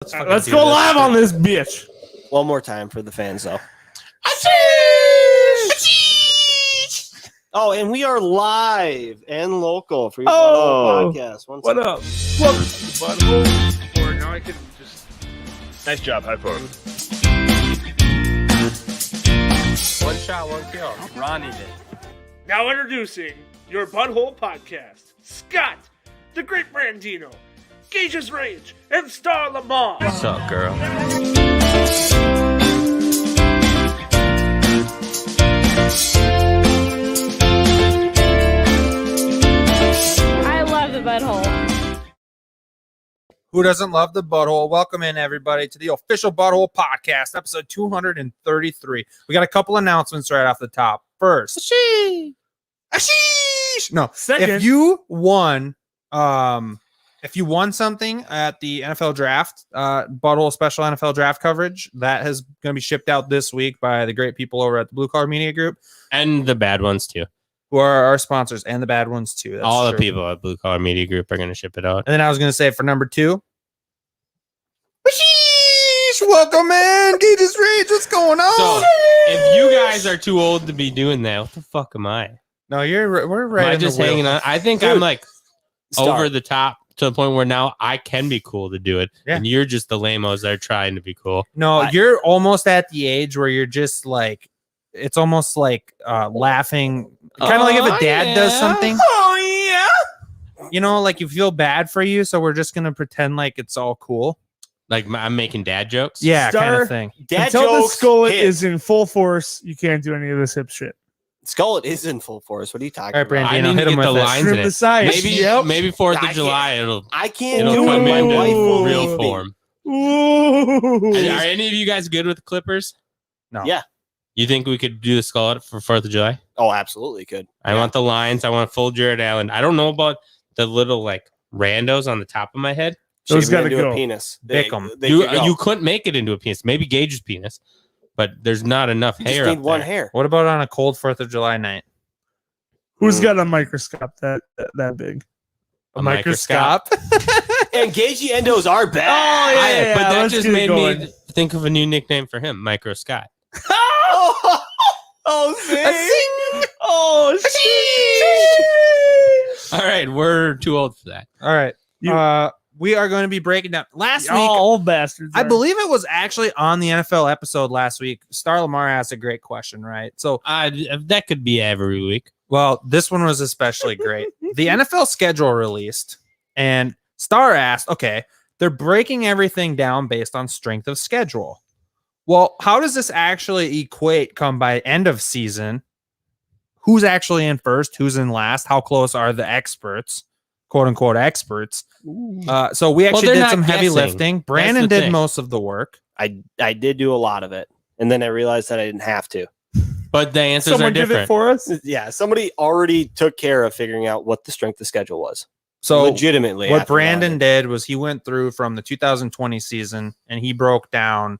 Let's go live on this bitch. One more time for the fans, though. Oh, and we are live and local for your BudHole podcast. What up? Welcome to BudHole. Or now I can just. Nice job, high five. One shot, one kill. Ronnie did. Now introducing your BudHole podcast. Scott, the Great Brandino, Gage's Rage, and Star Lamar. What's up, girl? I love the BudHole. Who doesn't love the BudHole? Welcome in, everybody, to the official BudHole podcast, episode 233. We got a couple announcements right off the top. First, no. Second, If you won something at the NFL draft, BudHole special NFL draft coverage, that is going to be shipped out this week by the great people over at the Blue Collar Media Group, And the bad ones, too. who are our sponsors, and the bad ones too. That's All true. the people at Blue Collar Media Group are going to ship it out. And then I was going to say for number 2, welcome in, Gage's Rage. What's going on? So, if you guys are too old to be doing that, what the fuck am I? No, we're right. Am I in the just wheel. hanging on? I think Dude, I'm like Star. over the top to the point where now I can be cool to do it. Yeah. And you're just the lamos that are trying to be cool. No, you're almost at the age where you're just like, it's almost like laughing, kind of like if a dad does something. oh yeah. You know, like you feel bad for you, so we're just gonna pretend like it's all cool. Like I'm making dad jokes. Yeah, kind Star- of thing. Dad Until the jokes skullet hit. is in full force, you can't do any of this hip shit. Skullet is in full force. What are you talking All right, about? Brandon. I need hit to him get the with it. lines in Trim the it. size. Maybe, Yep. maybe 4th I of can't- July it'll I can't it'll do come it. My into wife will real leave me. form. Ooh. Are any of you guys good with Clippers? No. Yeah. You think we could do the skull for 4th of July? Oh, absolutely could. I want the lines. I want full Jared Allen. I don't know about the little like randos on the top of my head. Those Shape it gotta into go. a penis. Pick 'em. They You could go. you couldn't make it into a penis. Maybe Gage's penis, but there's not enough You hair. just need up one there. hair. What about on a cold 4th of July night? Who's got a microscope that big? A microscope. And Gagey endos are bad. Oh, yeah. But that let's just get it made going. me think of a new nickname for him, Micro Scott. Oh, see? Oh shit! All right, we're too old for that. All right. You- We are going to be breaking down last Y'all week. old bastards. I are. believe it was actually on the NFL episode last week. Star Lamar asked a great question, right? So, That could be every week. well, this one was especially great. The NFL schedule released, and Star asked, okay, they're breaking everything down based on strength of schedule. Well, how does this actually equate come by end of season? Who's actually in first? Who's in last? How close are the experts, quote unquote experts? So we actually they're did not some heavy guessing. lifting. Brandon the did thing. most of the work. I did do a lot of it. And then I realized that I didn't have to. But the answers Someone are did it different. for us. Yeah, somebody already took care of figuring out what the strength of schedule was. So Legitimately. what after a lot of Brandon it. did was he went through from the 2020 season and he broke down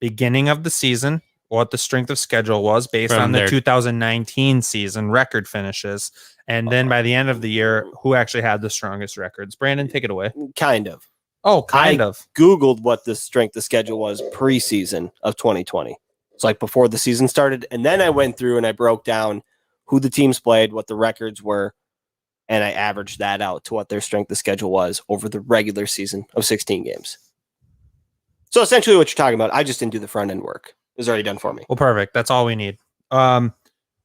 beginning of the season what the strength of schedule was based From on the their- 2019 season record finishes, and then by the end of the year who actually had the strongest records. Brandon, take it away. Kind of. Oh, kind of. Googled what the strength of schedule was preseason of 2020. It's like before the season started. And then I went through and I broke down who the teams played, what the records were, and I averaged that out to what their strength of schedule was over the regular season of 16 games. So essentially what you're talking about, I just didn't do the front end work. It was already done for me. Well, perfect. That's all we need.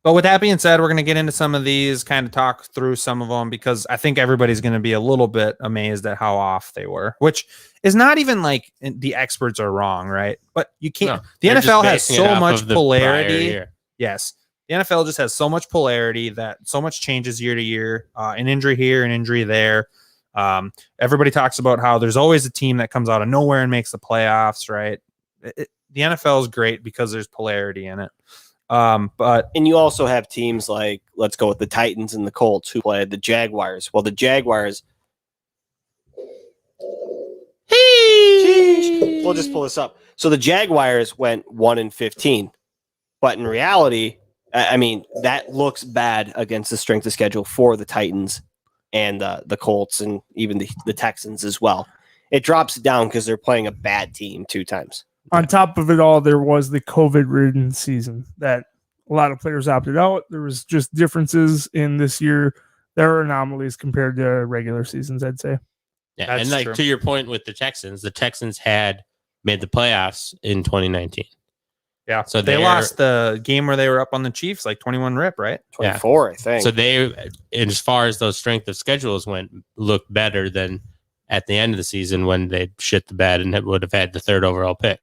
But with that being said, we're going to get into some of these, kind of talk through some of them, because I think everybody's going to be a little bit amazed at how off they were, which is not even like the experts are wrong, right? But you can't. No, the they're just NFL has basing it so off much of the prior polarity. year. Yes. The NFL just has so much polarity that so much changes year to year, an injury here, an injury there. Everybody talks about how there's always a team that comes out of nowhere and makes the playoffs, right? The NFL is great because there's polarity in it. But And you also have teams like, let's go with the Titans and the Colts who played the Jaguars. Well, the Jaguars, we'll just pull this up. So the Jaguars went 1-15, but in reality, I mean, that looks bad against the strength of schedule for the Titans and the Colts and even the Texans as well. it drops down because they're playing a bad team 2 times. On top of it all, there was the COVID-ridden season that a lot of players opted out. There was just differences in this year. There are anomalies compared to regular seasons, I'd say. Yeah, That's and like true. to your point with the Texans had made the playoffs in 2019. Yeah. So they they're- lost the game where they were up on the Chiefs, like 21 rip, right? 24, I think. So they, as far as those strength of schedules went, looked better than at the end of the season when they shit the bed and would have had the 3rd overall pick.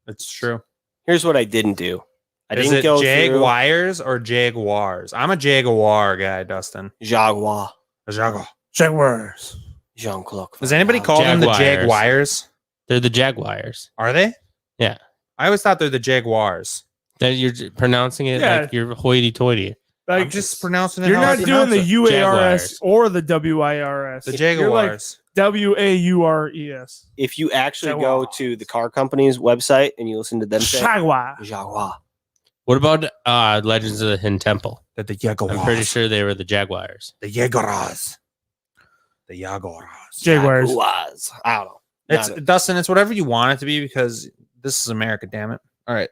It's true. Here's what I didn't do. I Is didn't it go Jaguars or Jaguars? I'm a Jaguar guy, Dustin. through Jaguar. Jaguar. Jaguars. Jean-Claude. Does anybody Van call them the Jaguars. Jaguars? They're the Jaguars. Are they? Yeah. I always thought they're the Jaguars. That you're pronouncing it Yeah. like you're hoity-toity. Like, I'm just pronouncing it. you're how I not doing pronounce the it. UARS Jaguars. or the WIRS. The You're like Jaguars. WAURES. If you actually Jaguar. go to the car company's website and you listen to them say Jaguar. Jaguar. What about Legends of the Hidden Temple? They're the Jaguars. I'm pretty sure they were the Jaguars. The Jaguars. The Jaguars. Jaguars. Jaguars. I don't know. It's Got it. Dustin. It's whatever you want it to be because this is America. Damn it. All right.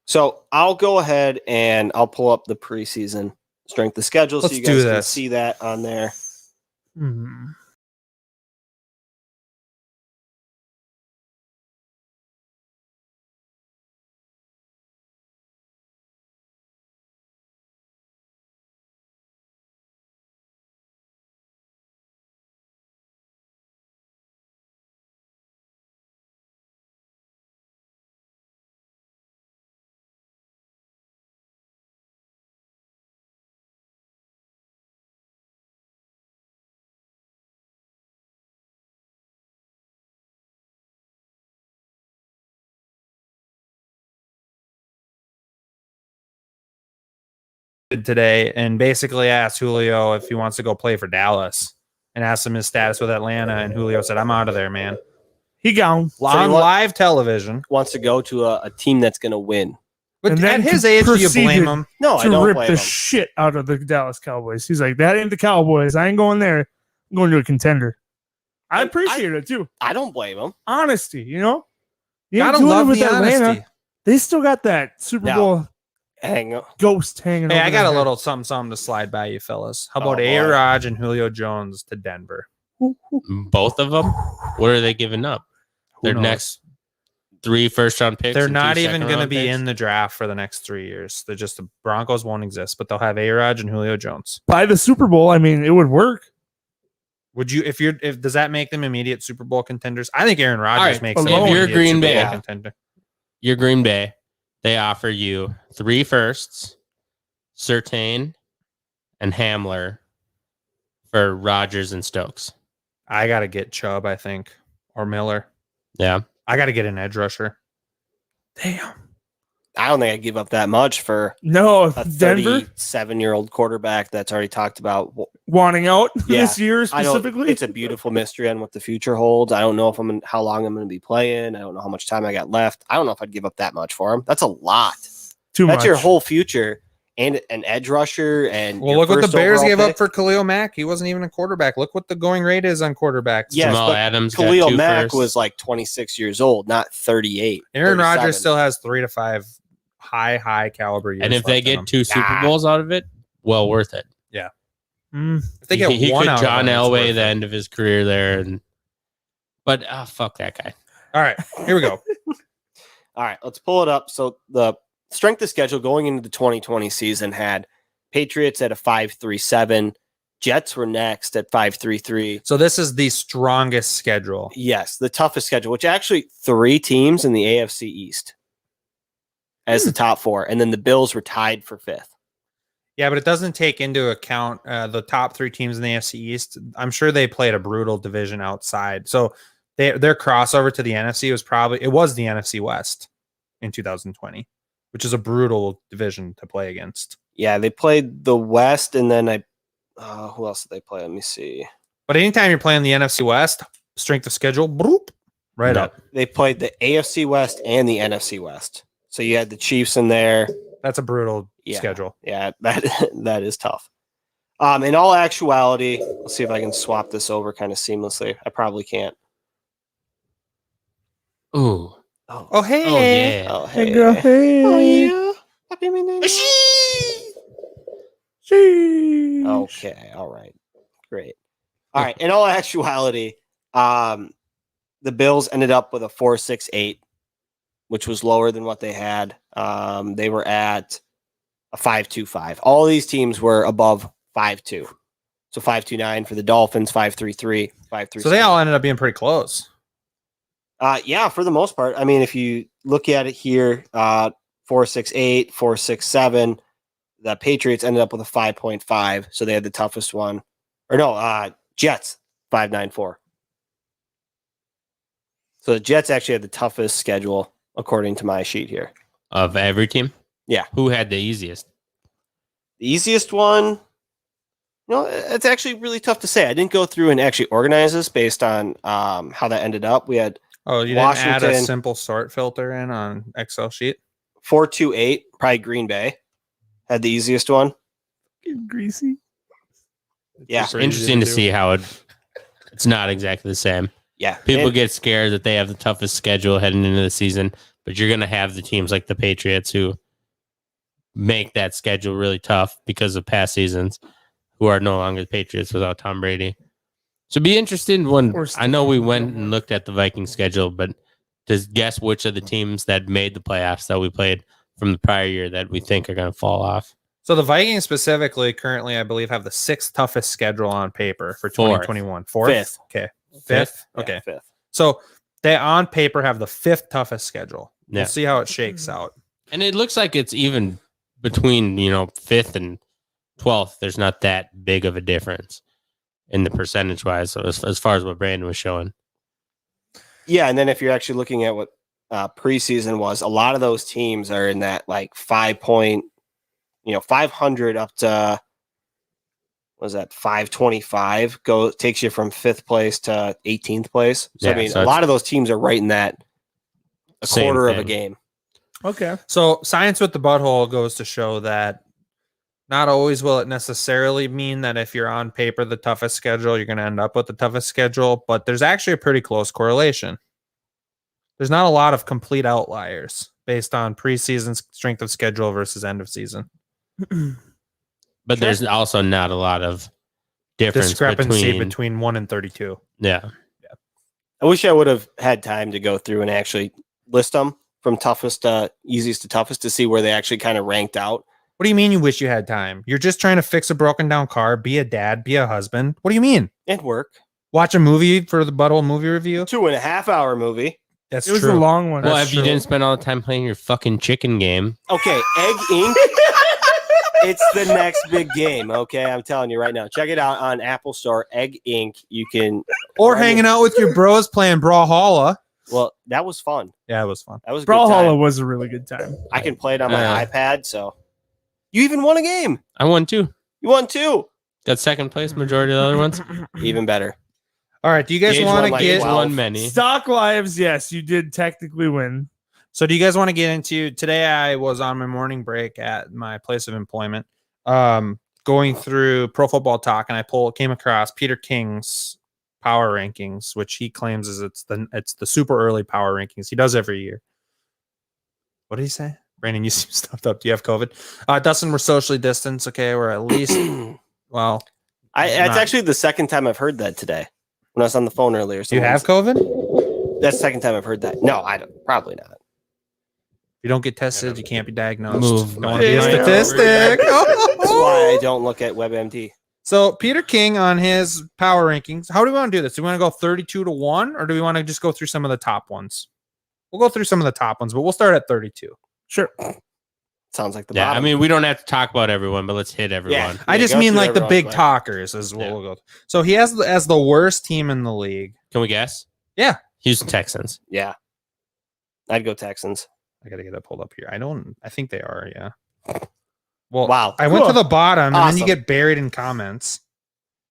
So I'll go ahead and I'll pull up the preseason strength of schedule Let's so you do guys can this. see that on there. Mhm. Today and basically asked Julio if he wants to go play for Dallas and asked him his status with Atlanta. And Julio said, I'm out of there, man. He gone. On what- live television. Wants to go to a team that's going to win. But And at then his age, do you blame proceeded him? No, I To don't rip blame the him. shit out of the Dallas Cowboys. He's like, that ain't the Cowboys. I ain't going there. I'm going to a contender. I appreciate it too. I don't blame him. Honesty, you know? You ain't Gotta doing it love with the Atlanta. honesty. They still got that Super No. Bowl Hang on. ghost hanging Hey, over I got their a head. little something to slide by you, fellas. How about Oh, boy. A-Rod and Julio Jones to Denver? Both of them? What are they giving up? Who Their knows? next 3 first-round picks. They're and not 2 even going to second-round be picks? in the draft for the next 3 years. They're just the Broncos won't exist, but they'll have A-Rod and Julio Jones. By the Super Bowl, I mean, it would work. Would you, if does that make them immediate Super Bowl contenders? I think Aaron Rodgers right, makes them if you're immediate Green Super Bowl Bay- contender. You're Green Bay. They offer you 3 firsts, Surtain, and Hamler for Rodgers and Stokes. I got to get Chubb, I think, or Miller. Yeah. I got to get an edge rusher. Damn. I don't think I'd give up that much for No, a Denver 37-year-old quarterback that's already talked about. wanting out Yeah. this year I don't. specifically. It's a beautiful mystery on what the future holds. I don't know if how long I'm going to be playing. I don't know how much time I got left. I don't know if I'd give up that much for him. That's a lot. Too That's much. your whole future and an edge rusher. And Well, your look what the first Bears overall gave up pick. for Khalil Mack. He wasn't even a quarterback. Look what the going rate is on quarterbacks. Yes, Jamal but Adams got Khalil 2 Mack firsts. was like 26 years old, not 38. Aaron 37. Rodgers still has 3 to 5 high caliber years. And if they left in get him. 2 Super Bowls out of it, well worth it. Mm. if they get he one could out John of them, it's worth Elway it. the end of his career there, but fuck that guy. All right, here we go. All right, let's pull it up. So the strength of schedule going into the 2020 season had Patriots at a 5-3-7. Jets were next at 5-3-3. So this is the strongest schedule. Yes, the toughest schedule, which actually 3 teams in the AFC East as the top 4. And then the Bills were tied for 5th. Yeah, but it doesn't take into account the top 3 teams in the AFC East. I'm sure they played a brutal division outside. So their crossover to the NFC was the NFC West in 2020, which is a brutal division to play against. Yeah, they played the West, and then who else did they play? Let me see. But anytime you're playing the NFC West, strength of schedule, bloop, right No. up. They played the AFC West and the NFC West. So you had the Chiefs in there. That's a brutal Yeah. schedule. Yeah, that is tough. In all actuality, let's see if I can swap this over kind of seamlessly. I probably can't. Ooh. Oh, hey. Oh yeah. Oh, Hey, hey. girl, hey. Oh, yeah. Happy midnight. Sheesh. Okay. All right. Great. All right. In all actuality, the Bills ended up with a 4.68, which was lower than what they had. They were at a 5.25. All these teams were above 5.2. So 5.29 for the Dolphins, 5.33, 5.37. So they all ended up being pretty close. Yeah, for the most part. I mean, if you look at it here, 4.68, 4.67, the Patriots ended up with a 5.5. So they had the toughest one. Or no, Jets, 5.94. So the Jets actually had the toughest schedule, according to my sheet here. Of every team? Yeah. Who had the easiest? The easiest one, it's actually really tough to say. I didn't go through and actually organize this based on how that ended up. We had Oh, you didn't add a Washington. simple sort filter in on Excel sheet? 4.28, probably Green Bay had the easiest one. Greasy. Yeah. It's interesting to see how it's not exactly the same. Yeah. People And- get scared that they have the toughest schedule heading into the season, but you're going to have the teams like the Patriots who make that schedule really tough because of past seasons, who are no longer the Patriots without Tom Brady. So be interested when I know we went and looked at the Vikings schedule, but to guess which of the teams that made the playoffs that we played from the prior year that we think are going to fall off. So the Vikings specifically currently, I believe, have the 6th toughest schedule on paper for 2021. Fourth? Fifth. Okay. Fifth? Yeah, Okay. fifth. So they on paper have the 5th toughest schedule. Yeah. We'll see how it shakes out. And it looks like it's even between, 5th and 12th. There's not that big of a difference in the percentage wise. So as far as what Brandon was showing. Yeah, and then if you're actually looking at what preseason was, a lot of those teams are in that like 500 up to was that 525 takes you from 5th place to 18th place. So Yeah, I mean, so a lot of those teams are right in that a Same quarter of a thing. game. Okay. So science with the butthole goes to show that not always will it necessarily mean that if you're on paper the toughest schedule, you're going to end up with the toughest schedule, but there's actually a pretty close correlation. There's not a lot of complete outliers based on preseason strength of schedule versus end of season. But there's also not a lot of difference Discrepancy between 1 and 32. Yeah. I wish I would have had time to go through and actually list them from toughest to easiest to toughest to see where they actually kind of ranked out. What do you mean you wish you had time? You're just trying to fix a broken down car, be a dad, be a husband. What do you mean? It work. Watch a movie for the BudHole movie review? 2.5 hour movie. That's It was true. a long one. Well, That's if you true. didn't spend all the time playing your fucking chicken game, Okay, Egg Inc. It's the next big game. Okay, I'm telling you right now. Check it out on Apple Store. Egg Inc. You can Or hanging out with your bros playing Brawlhalla. Well, that was fun. Yeah, it was fun. That was a good time. Brawlhalla was a really good time. I can play it on my Yeah. iPad. So you even won a game. I won too. You won 2. Got second place, majority of the other ones. Even better. All right, do you guys Gage want won to like get 12. Won many. Stock lives, yes, you did technically win. So do you guys want to get into today? I was on my morning break at my place of employment, going through Pro Football Talk, and I came across Peter King's power rankings, which he claims is it's the super early power rankings he does every year. What did he say? Brandon, you seem stuffed up. Do you have COVID? Dustin, we're socially distanced. Okay, we're at least well. That's Not- actually the second time I've heard that today. When I was on the phone earlier. Do you have COVID? That's the second time I've heard that. No, I don't. Probably not. If you don't get tested, you can't be diagnosed. Move. Don't want to be a Yeah. statistic. That's why I don't look at WebMD. So Peter King on his power rankings. How do we want to do this? Do we want to go 32-1, or do we want to just go through some of the top ones? We'll go through some of the top ones, but we'll start at 32. Sure. Sounds like the Yeah, bottom. I mean, we don't have to talk about everyone, but let's hit everyone. I just go mean through like the everyone, big but- talkers is what Yeah. we'll go. So he has as the worst team in the league. Can we guess? Yeah. Houston Texans. Yeah. I'd go Texans. I gotta get it pulled up here. I think they are, yeah. Well, Wow. I went to Cool. the bottom and then you Awesome. get buried in comments.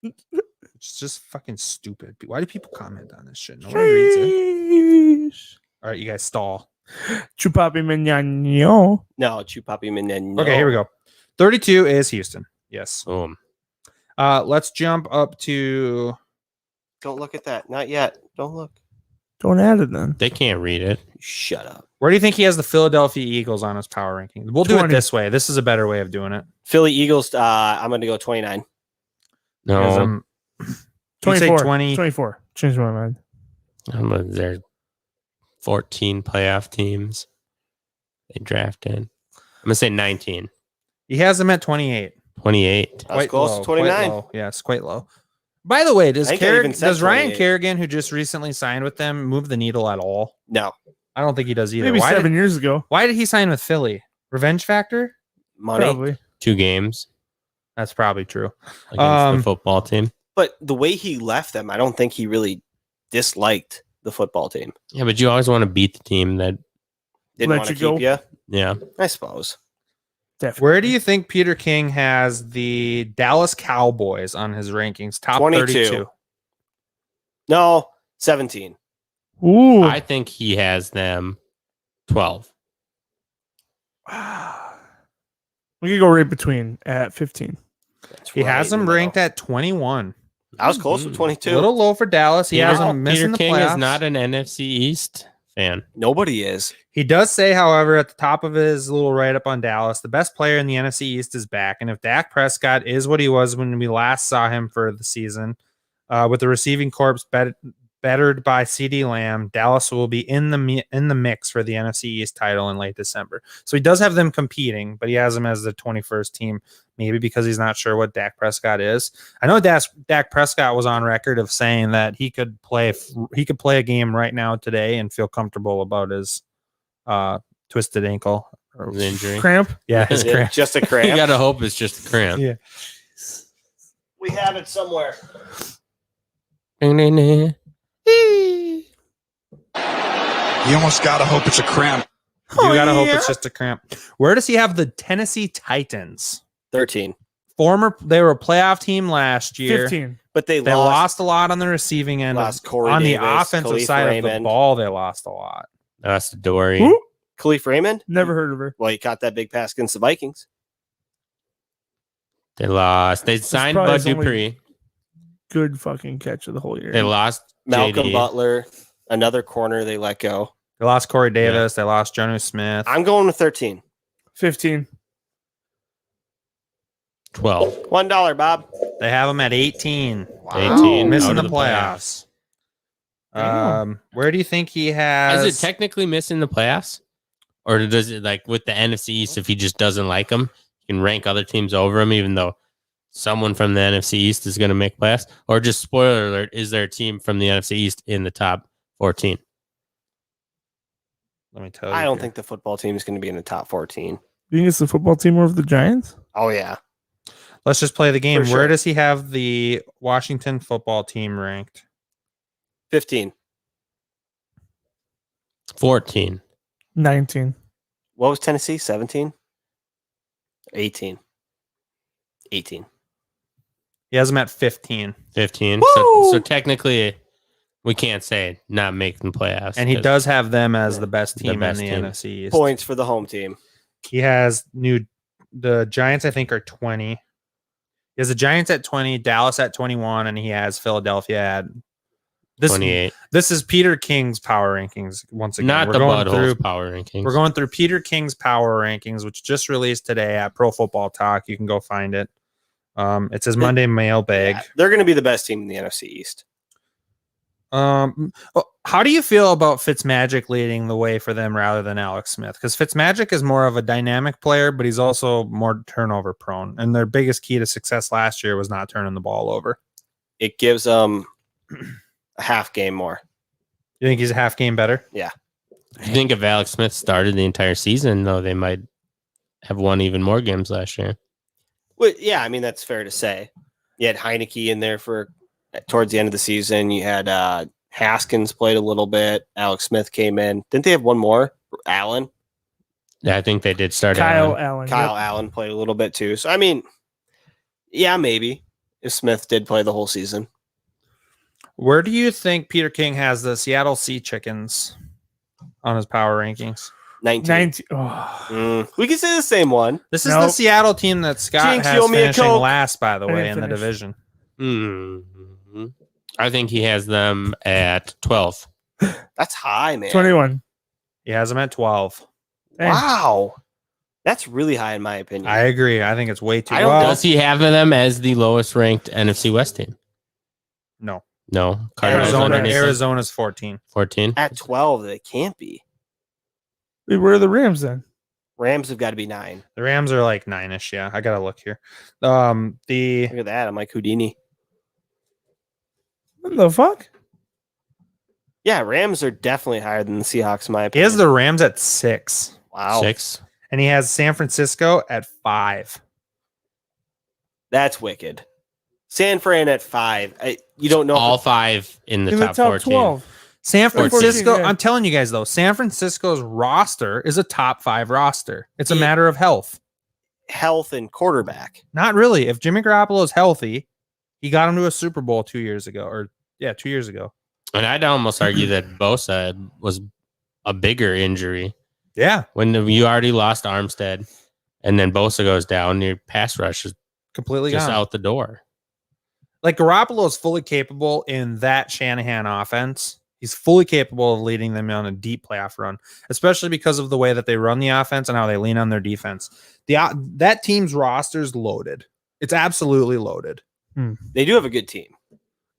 It's just fucking stupid. Why do people comment on this shit? No one reads it. Sheesh. All right, you guys stall. Chupapi Meñano. No, Chupapi Minen. Okay, here we go. 32 is Houston. Yes. Boom. Let's jump up to Don't look at that. Not yet. Don't look. Don't add it then. They can't read it. Shut up. Where do you think he has the Philadelphia Eagles on his power ranking? We'll do it 20. this way. This is a better way of doing it. Philly Eagles, I'm going to go 29. Because, No, you'd say 24. 20. 24. Change my mind. they're 14 playoff teams. They drafted. I'm gonna say 19, He has them at 28. 28. That's close low, to 29. Quite low. Yes, quite low. By the way, does I think I even said Ryan 28. Kerrigan, who just recently signed with them, move the needle at all? No. I don't think he does either. Maybe Why 7 years ago. why did he sign with Philly? Revenge factor? Money. Probably. 2 games That's probably true. against the football team. But the way he left them, I don't think he really disliked the football team. Yeah, but you always want to beat the team that. Didn't Let want to you go. keep you, Yeah, I suppose. Definitely. Where do you think Peter King has the Dallas Cowboys on his rankings? Top 22. 32. No, 17. Ooh. I think he has them 12. We could go right between at 15. That's He right has in them the ranked middle. at 21. I was close with A 22. little low for Dallas. He has Peter- them missing Peter the King playoffs. is not an NFC East fan. Nobody is. He does say, however, at the top of his little write-up on Dallas, the best player in the NFC East is back. And if Dak Prescott is what he was when we last saw him for the season, with the receiving corps bettered by CD Lamb, Dallas will be in the mix for the NFC East title in late December. So he does have them competing, but he has them as the 21st team, maybe because he's not sure what Dak Prescott is. I know Dak Prescott was on record of saying that he could play a game right now today and feel comfortable about his twisted ankle or His injury. Cramp. Yeah, his Yeah, cramp. just a You cramp. gotta hope it's just a cramp. Yeah. We have it somewhere. You almost gotta hope it's a cramp. You gotta hope it's just a cramp. Where does he have the Tennessee Titans? 13. They were a playoff team last year. 15. But they They lost. lost a lot on the receiving end. Lost Corey on Davis, the offensive Khalif side of Raymond. the ball, they lost a lot. That's Dory. Who? Khalif Raymond? Never heard of her. Well, he caught that big pass against the Vikings. They lost. They signed probably Bud his only- Dupree. Good fucking catch of the whole year. They lost Malcolm JD. Butler, another corner they let go. They lost Corey Davis. They lost Jonnu Smith. I'm going with 13. 15. 12. $1, Bob. They have them at 18. 18. Missing out the of playoffs. Damn. Where do you think he has? Is it technically missing the playoffs? Or does it, like with the NFC East, if he just doesn't like them, he can rank other teams over him, even though someone from the NFC East is going to make playoffs? Or just spoiler alert, is there a team from the NFC East in the top 14? Let me tell you. I don't here. think the football team is going to be in the top 14. You think it's the football team over the Giants? Oh, yeah. Let's just play the game. For Where sure. does he have the Washington football team ranked? 15. 14. 19. What was Tennessee? 17? 18. 18. He has them at 15. 15. So technically, we can't say not making playoffs. And he 'cause does have them as the best The team best in the team. NFC East. Points for the home team. He has the Giants, I think, are 20. He has the Giants at 20, Dallas at 21, and he has Philadelphia at 28. This is Peter King's power rankings once again. Not We're the going BudHole's through power rankings. We're going through Peter King's power rankings, which just released today at Pro Football Talk. You can go find it. It says Monday mailbag. Yeah, they're going to be the best team in the NFC East. How do you feel about Fitzmagic leading the way for them rather than Alex Smith? Because Fitzmagic is more of a dynamic player, but he's also more turnover prone. And their biggest key to success last year was not turning the ball over. It gives them a half game more. You think he's a half game better? Yeah. I think if Alex Smith started the entire season, though, they might have won even more games last year. Well, yeah, I mean, that's fair to say. You had Heineke in there for towards the end of the season. You had Haskins played a little bit. Alex Smith came in. Didn't they have one more? Allen? Yeah, I think they did start Kyle Allen. Allen. Kyle Yep. Allen played a little bit too. So, I mean, yeah, maybe if Smith did play the whole season. Where do you think Peter King has the Seattle Sea Chickens on his power rankings? 19. 19. Oh. We can say the same one. This is the Nope. Seattle team that Scott Jinx, has you owe me a finishing Coke. last, by the I way, didn't in the finish. division. Mhm. I think he has them at 12. That's high, man. 21. He has them at 12. Dang. Wow. That's really high in my opinion. I agree. I think it's way too I don't- low. Does he have them as the lowest ranked NFC West team? No. No. Cardinals underneath them? Arizona's 14. 14. At 12, they can't be. Wait, where are the Rams then? Rams have got to be 9. The Rams are like 9-ish. Yeah, I gotta look here. The Look at that. I'm like Houdini. What the fuck? Yeah, Rams are definitely higher than the Seahawks in my he opinion. has the Rams at 6, Wow. 6. and he has San Francisco at 5. That's wicked. San Fran at 5. You don't know. All 5 in the In top, the top 14. 12. San 14, Francisco, yeah. I'm telling you guys though, San Francisco's roster is a top 5 roster. It's a Yeah. matter of health. Health and quarterback. Not really. If Jimmy Garoppolo is healthy, he got him to a Super Bowl 2 years ago, 2 years ago. And I'd almost argue that Bosa was a bigger injury Yeah, when you already lost Armstead, and then Bosa goes down. Your pass rush is completely just gone. out the door. Like Garoppolo is fully capable in that Shanahan offense. He's fully capable of leading them on a deep playoff run, especially because of the way that they run the offense and how they lean on their defense. That team's roster's loaded. It's absolutely loaded. They do have a good team.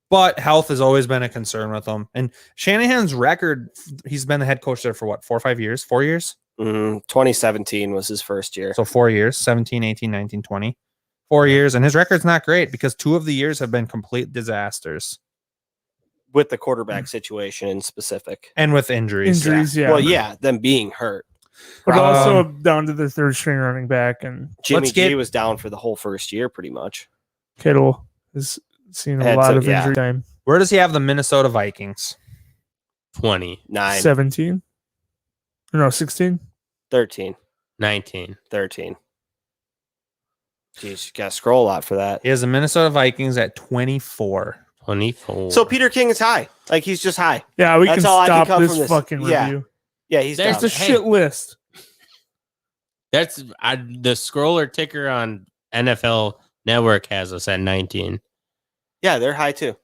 But health has always been a concern with them. And Shanahan's record, he's been the head coach there for what, 4 or 5 years? 4 years? 2017 was his first year. So 4 years, 17, 18, 19, 20. 4 years. And his record's not great because 2 of the years have been complete disasters. With the quarterback situation in specific. And with injuries. Injuries, yeah. Well, yeah, them being hurt. But also down to their third string running back, and Jimmy Let's G get- was down for the whole first year pretty much. Kittle has seen a Had lot some- of yeah. injury time. Where does he have the Minnesota Vikings? 20, 9, 17? No, 16? 13, 19. 13. Jeez, you got to scroll a lot for that. He has the Minnesota Vikings at 24. 24. So Peter King is high. Like he's just high. Yeah, we That's can all I can stop come this from this. fucking Yeah. review. Yeah, he's There's down. It's a Hey. shit list. That's the scroller ticker on NFL Network has us at 19. Yeah, they're high too.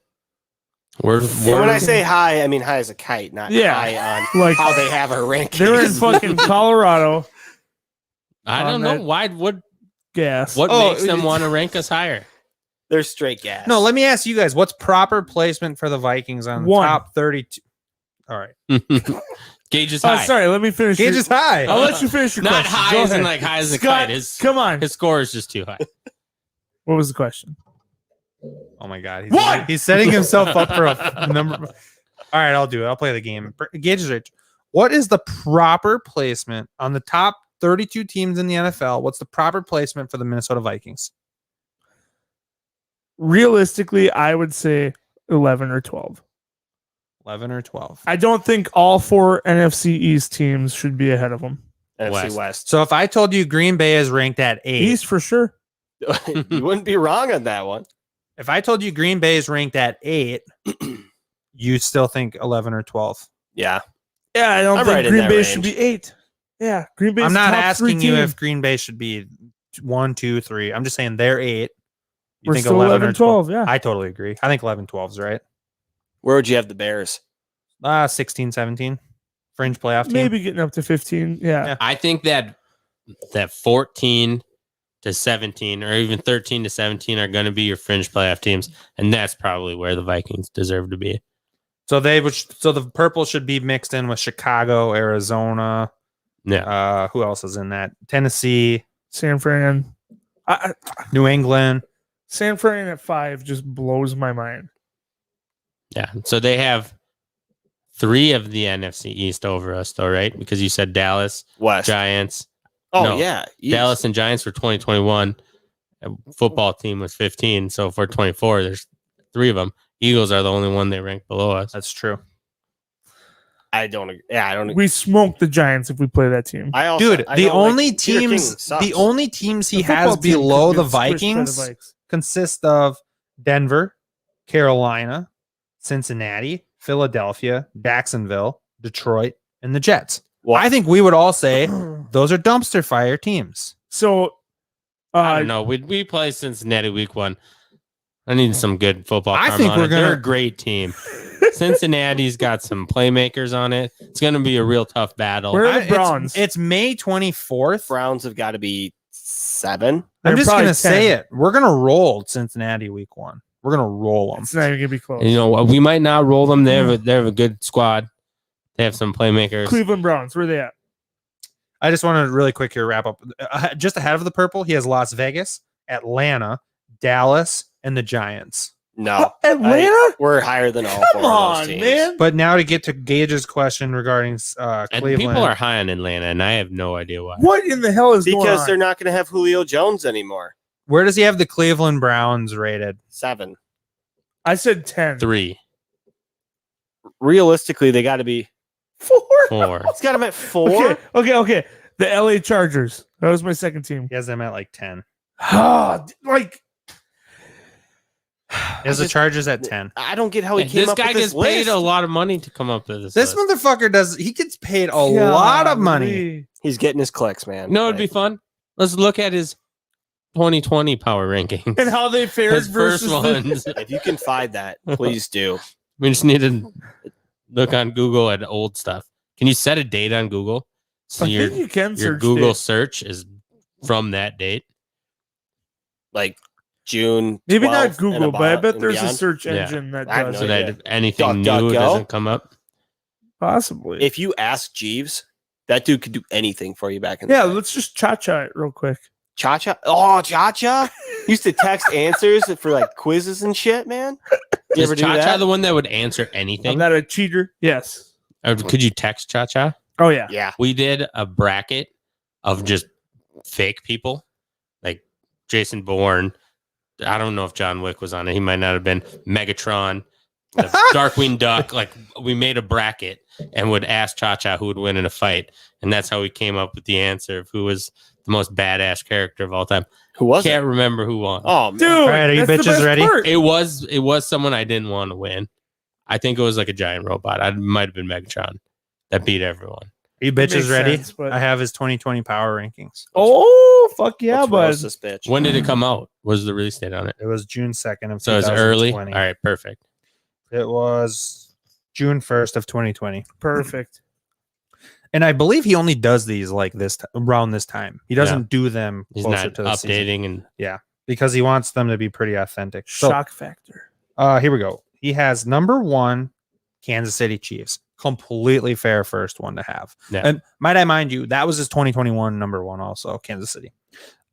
We're And when I We're- say high, I mean high as a kite, not Yeah. high on Like, how they have our rankings. they're in fucking Colorado. I on don't know that- why. What Gas. makes them want to rank us higher? They're straight gas. No, let me ask you guys, what's proper placement for the Vikings on the 1. top 32? All right. Gauge is Oh, high. sorry. Let me finish. Gauge your- is high. I'll let you finish your Not question. high Go as in ahead. like high as a Scott, kite. His come on. score is just too high. What was the question? Oh my God. What? He's setting himself up for a number. All right, I'll do it. I'll play the game. Gauge is rich. What is the proper placement on the top 32 teams in the NFL? What's the proper placement for the Minnesota Vikings? Realistically, I would say 11 or 12. 11 or 12. I don't think all 4 NFC East teams should be ahead of them. NFC West. So if I told you Green Bay is ranked at 8, East for sure. You wouldn't be wrong on that one. if I told you Green Bay is ranked at 8, you still think 11 or 12? Yeah. Yeah, I don't I'm think right in Green that Bay range. should be 8. Yeah, Green Bay. I'm not asking you if Green Bay should be 1, 2, 3. I'm just saying they're 8. You we're think still 11 or 12. Yeah, I totally agree. I think 11, 12 is right. Where would you have the Bears? 16, 17. Fringe playoff team. maybe getting up to 15. Yeah, Yeah. I think that 14 to 17 or even 13 to 17 are going to be your fringe playoff teams, and that's probably where the Vikings deserve to be. So the purple should be mixed in with Chicago, Arizona. Yeah. Who else is in that? Tennessee, San Fran. New England. San Fran at 5 just blows my mind. Yeah. So they have 3 of the NFC East over us, though, right? Because you said Dallas, West. Giants. Oh, No. yeah. East. Dallas and Giants were 2021. Football team was 15. So for 24, there's 3 of them. Eagles are the only one they rank below us. That's true. I don't agree. Yeah, I don't We smoke the Giants if we play that team. I also, Dude, I the don't like- only Peter King teams sucks. the only teams he The has football team below could the get squished by the Vikings Vikes. consist of Denver, Carolina, Cincinnati, Philadelphia, Jacksonville, Detroit, and the Jets. Well, I think we would all say those are dumpster fire teams. So, I don't know. We play Cincinnati week 1. I need some good football. I karma think on we're it. They're gonna- a great team. Cincinnati's got some playmakers on it. It's going to be a real tough battle. Where are the It's- Browns? It's May 24th. Browns have got to be 7. I'm They're just probably gonna say 10. it. We're gonna roll Cincinnati week 1. We're gonna roll them. It's not even gonna be close. And, you know, we might not roll them. They have a good squad. They have some playmakers. Cleveland Browns, where they at? I just want to really quick here wrap up. Just ahead of the purple, he has Las Vegas, Atlanta, Dallas, and the Giants. No, Atlanta? we're higher than all Come 4 of on, those teams. man. But now to get to Gage's question regarding And Cleveland. people are high on Atlanta, and I have no idea why. What in the hell is going Because on? they're not going to have Julio Jones anymore. Where does he have the Cleveland Browns rated? 7. I said 10. 3, Realistically, they got to be. 4? 4. It's got them at 4. Okay. The LA Chargers. That was my second team. He has them at like 10. Like, He has the Chargers at 10. I don't get how he came This up guy with gets this paid list. a lot of money to come up with this. This list. motherfucker does. He gets paid a lot of money. golly. He's getting his clicks, man. No, it'd be fun. Let's look at his 2020 power rankings. And how they fared His first versus ones. If you can find that, please do. We just need to look on Google at old stuff. Can you set a date on Google? So I your think you can your search Google it. search is from that date. Like June. Maybe 12th not and Google, but I about bet and there's a beyond. search Yeah. engine that I have does no So it. idea. that if anything DuckDuckGo? new doesn't come up. Possibly. If you ask Jeeves, that dude could do anything for you back in the Yeah, day. let's just cha-cha it real quick. Cha-cha? Oh, Cha-Cha? Used to text answers for like quizzes and shit, man. You Is ever do Cha-Cha that? the one that would answer I'm anything? not a cheater. Yes. Or could you text Cha-Cha? Oh, yeah. Yeah. We did a bracket of just fake people, like Jason Bourne. I don't know if John Wick was on it. He might not have been. Megatron, the Darkwing Duck. Like we made a bracket and would ask Cha-Cha who would win in a fight, and that's how we came up with the answer of who was the most badass character of all time. Who was Can't it? remember who won. Oh, man. Dude, All right, are you that's the bitches best ready? part. It was someone I didn't want to win. I think it was like a giant robot. I might have been Megatron that beat everyone. Are you Makes bitches ready? sense, but- I have his 2020 power rankings. Oh, fuck yeah, Let's bud. roast this bitch. When did it come out? What was the release date on it? It was June 2nd of So it's early. All 2020. right, perfect. It was June 1st of 2020. Perfect. And I believe he only does these like this around this time. He doesn't do them He's closer not to the season updating and because he wants them to be pretty authentic. So Shock factor. here we go. He has number 1 Kansas City Chiefs. Completely fair first one to have. Yeah. And might I mind you, that was his 2021 number 1 also, Kansas City.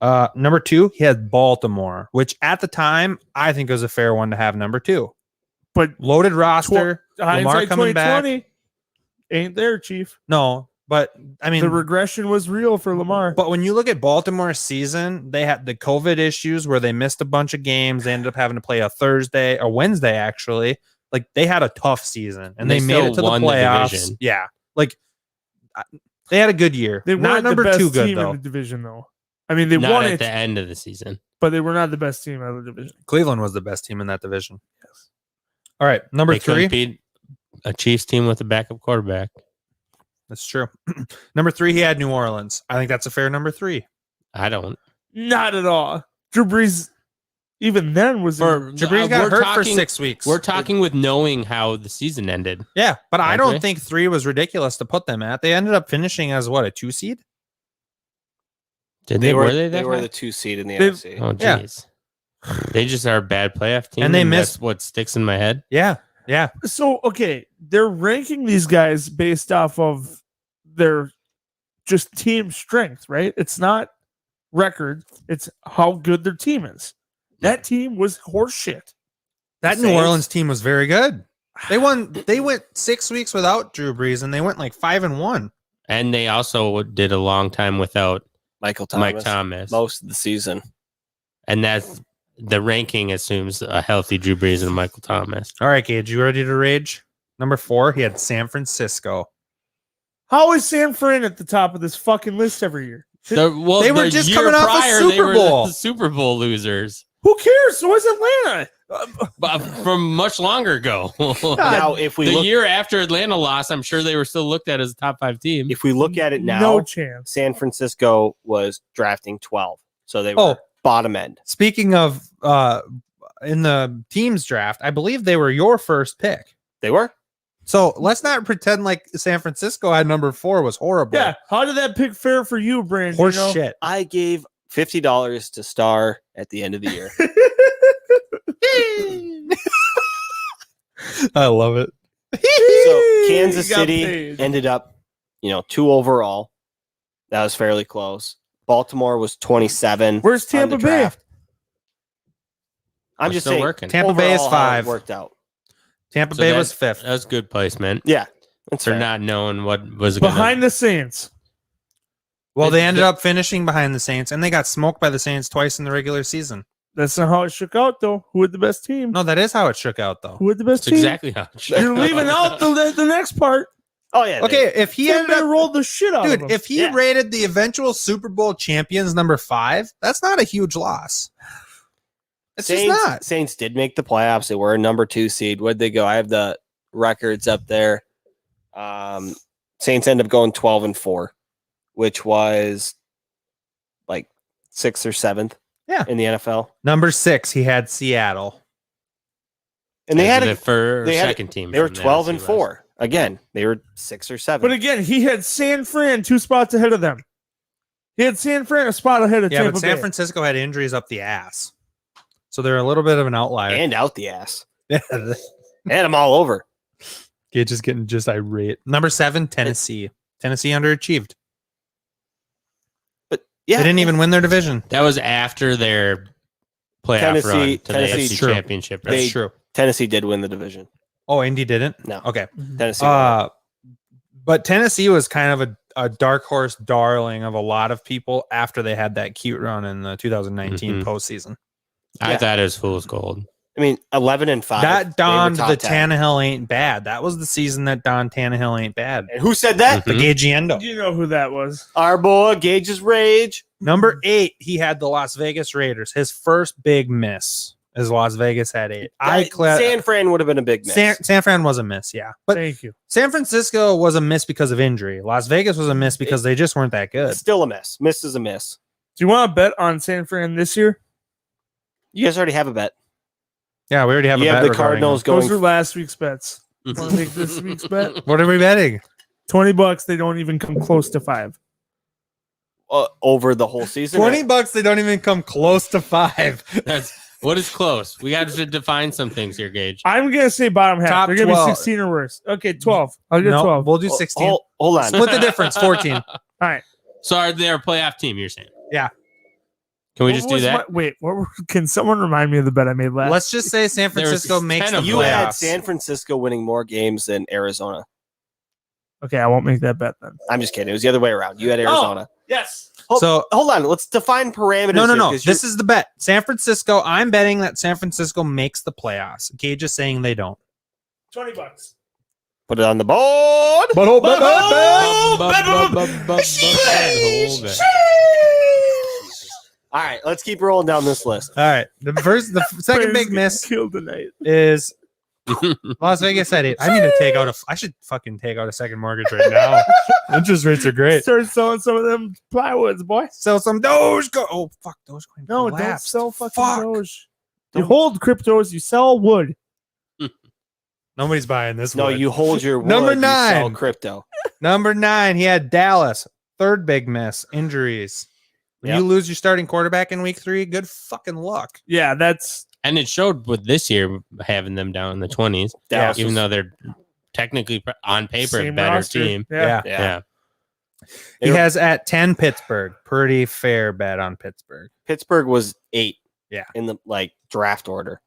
Number 2, he had Baltimore, which at the time I think was a fair one to have number 2. But Loaded roster. Lamar hindsight coming back. 2020 ain't there, Chief. No, but I mean The regression was real for Lamar. but when you look at Baltimore's season, they had the COVID issues where they missed a bunch of games. They ended up having to play a Thursday or Wednesday, actually. Like they had a tough season and They they made it still to the won the playoffs. division. Yeah. Like they had a good year. They Not weren't number the best 2 good team though. in the division, though. I mean, they not won at it, the end of the season. but they were not the best team out of the division. Cleveland was the best team in that division. Yes. All right, number They couldn't 3. beat a Chiefs team with a backup quarterback. That's true. Number 3, he had New Orleans. I think that's a fair number 3. I don't. Not at all. Drew Brees, even then, was For Jabari's got we're hurt for talking- 6 weeks. We're talking with knowing how the season ended. Yeah, but I Aren't don't they? think 3 was ridiculous to put them at. They ended up finishing as what, a 2 seed? Did They were, were they they that were high? the 2 seed in the They- NFC. Oh Yeah. jeez. They just are a bad playoff team, And they that's missed- what sticks in my head. Yeah. Yeah. So, okay, they're ranking these guys based off of their just team strength, right? It's not record, it's how good their team is. That team was horseshit. That New Saints. Orleans team was very good. They went 6 weeks without Drew Brees and they went like 5-1. And they also did a long time without Michael Thomas. Mike Thomas. Most of the season. And that's the ranking assumes a healthy Drew Brees and Michael Thomas. All right, Gage, you ready to rage? Number 4, he had San Francisco. How is San Fran at the top of this fucking list every year? Well, They were the just year coming off a prior, Super they were Bowl. the Super Bowl losers. Who cares? So is Atlanta. But from much longer ago. Now, if we the look, year after Atlanta lost, I'm sure they were still looked at as a top 5 team. if we look at it now, No chance. San Francisco was drafting 12, so they were Oh. bottom end. Speaking of in the teams draft, I believe they were your first pick. They were. So let's not pretend like San Francisco had number 4 was horrible. Yeah. How did that pick fare for you, Brandon? Horse shit. I gave $50 to Star at the end of the year. I love it. So Kansas He got City paid. ended up, 2 overall. That was fairly close. Baltimore was 27. Where's on Tampa the Bay? draft. I'm We're just still saying. working. Tampa Bay is overall, how it 5. Worked out. Tampa So Bay that- was 5th. That was good placement Yeah, that's for fair. not knowing what was going Behind the Saints. Well, they It- ended up finishing behind the Saints, and they got smoked by the Saints twice in the regular season. That's not how it shook out, though. Who had the best team? No, that is how it shook out, though. Who had the best That's team? exactly how it should. You're leaving out the next part. Oh yeah. Okay, if he Tampa ended Bay up, rolled the shit out of dude, them. if he Yeah. rated the eventual Super Bowl champions number 5, that's not a huge loss. It's Saints, just not. Saints did make the playoffs. They were a number 2 seed. Where'd they go? I have the records up there. Saints ended up going 12-4, which was like 6th or 7th. Yeah. In the NFL, Number 6, he had Seattle. and they had the they had- second team. they were from the 12-4. NFC West. Again, they were 6 or 7. But again, he had San Fran 2 spots ahead of them. He had San Fran a spot ahead of Yeah, Tampa but San Bay. Francisco had injuries up the ass. So they're a little bit of an outlier. and out the ass, And and I'm all over. Gage is getting just irate. Number 7, Tennessee. Tennessee underachieved. But yeah, They didn't even win their division. That was after their playoff Tennessee- run to Tennessee- the That's AFC true. Championship. That's They- true. Tennessee did win the division. Oh, Indy didn't? No, Okay. Tennessee. won it. But Tennessee was kind of a dark horse darling of a lot of people after they had that cute run in the 2019 Mhm. postseason. I Yeah. thought it was fool's gold. I mean, 11-5. That They were dawned top the 10. Tannehill ain't bad. That was the season that dawned Tannehill ain't bad. And who said that? The Mhm. Gagiendo. You know who that was. Our boy Gage's Rage. Number 8, he had the Las Vegas Raiders. His first big miss is Las Vegas had 8. San Fran would have been a big miss. San Fran was a miss, yeah. But Thank you. San Francisco was a miss because of injury. Las Vegas was a miss because they just weren't that good. Still a miss. Miss is a miss. Do you want to bet on San Fran this year? You guys already have a bet. Yeah, we already have You a have bet the regarding Cardinals them. going. Those are last week's bets. Want to make this week's bet? What are we betting? $20. They don't even come close to 5. Over the whole season. $20, they don't even come close to 5. That's what is close. We got to define some things here, Gage. I'm gonna say bottom half. Top They're gonna 12. be 16 or worse. Okay, 12. I'll get No, 12. we'll do 16. Hold on. Split the difference, 14. All right. So are they a playoff team? You're saying? Yeah. Can we What just do was that? wait, can someone remind me of the bet I made last? Let's just say San There was Francisco makes 10 the of You had playoffs. San Francisco winning more games than Arizona. Okay, I won't make that bet then. I'm just kidding. It was the other way around. You had Arizona. Yes. So Hold on. Let's define parameters. no. here, 'cause This is the bet. San Francisco. I'm betting that San Francisco makes the playoffs. Gage is saying they don't. $20. put it on the board. All right, let's keep rolling down this list. All right. The second big miss Killed the night. is Las Vegas at 8. I need to take out I should fucking take out a second mortgage right now. Interest rates are great. Start selling some of them plywoods, boy. Sell some Dogecoin. Oh fuck, Dogecoin. No, collapsed. don't sell fucking Fuck. Doge. You hold cryptos, you sell wood. Nobody's buying this. No, wood. you hold your wood, Number you sell 9. crypto. Number 9, he had Dallas. Third big miss, injuries. When Yep. you lose your starting quarterback in week 3, good fucking luck. Yeah, that's And it showed with this year having them down in the 20s, Dallas even was- though they're technically on paper a same better roster. team. Yeah. yeah. Yeah. They He were- has at 10 Pittsburgh. Pretty fair bet on Pittsburgh. Pittsburgh was 8. Yeah. In the draft order.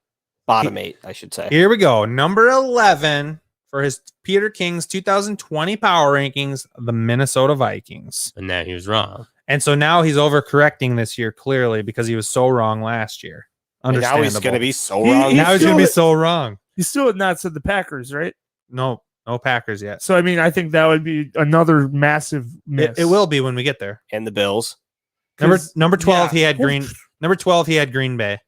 Bottom 8, I should say. Here we go. Number 11 for his Peter King's 2020 power rankings, the Minnesota Vikings. And now he was wrong. And so now he's overcorrecting this year clearly because he was so wrong last year. And now Understandable. he's going to be so He- wrong. he- now he's going to be still- so wrong. you still had not said the Packers, right? No Packers yet. So I mean, I think that would be another massive miss. It will be when we get there. and the Bills. Number 12 yeah. he had Green. Number 12 he had Green Bay.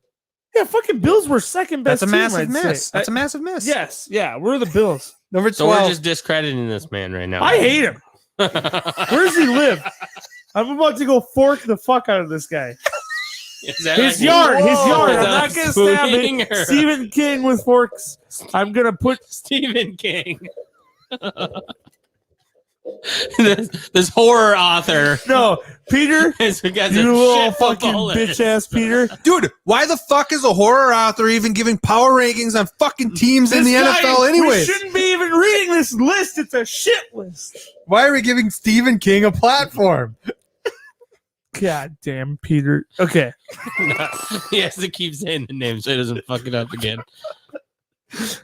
Yeah, fucking Bills were second best. That's a team, massive I'd say. miss. That's a massive miss. Yes, yeah, we're the Bills. Number 12. So we're just discrediting this man right now. I hate him. Where does he live? I'm about to go fork the fuck out of this guy. Is that His like- yard. His Whoa. yard. Is I'm that not gonna stab spooning it. or- Stephen King with forks. I'm gonna put. Stephen King. this horror author No, Peter. has got You a little shit full of fucking bullets. bitch ass Peter. Dude, why the fuck is a horror author even giving power rankings on fucking teams in the This guy- NFL We anyways? shouldn't be even reading this list. It's a shit list. Why are we giving Stephen King a platform? God damn, Peter. Okay. He has to keep saying the name so he doesn't fuck it up again.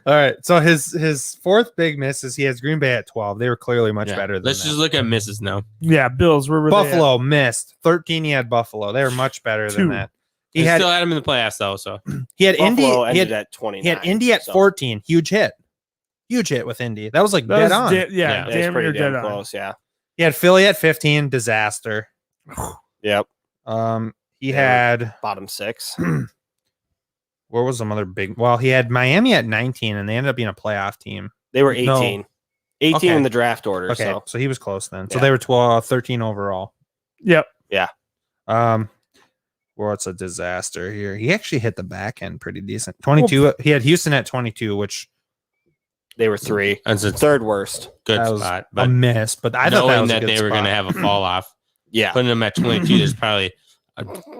All right. So his fourth big miss is he has Green Bay at 12. They were clearly much Yeah. better than Let's that. just look at misses now. Yeah, Bills. Where were they at? Buffalo missed 13. He had Buffalo. They were much better than 2. that. He still had him in the playoffs though. So He had Indy. Buffalo He ended had, at 29. he had Indy at so 14. Huge hit with Indy. That was like That dead was on. yeah, Yeah, It's damn near pretty dead damn on. close. Yeah. He had Philly at 15. Disaster. Yep. He They were- had Bottom 6. where was some other big? Well, he had Miami at 19, and they ended up being a playoff team. They were No. 18. 18 Okay. in the draft order. Okay, So so he was close then. So Yeah. they were 12, 13 overall. Yep. Well, it's a disaster here. He actually hit the back end pretty decent. 22. He had Houston at 22, which they were 3. that's a Third worst. good that was spot. a But miss. But I thought knowing that was a that good they were going to spot. have a fall off, Yeah. putting him at 22, there's probably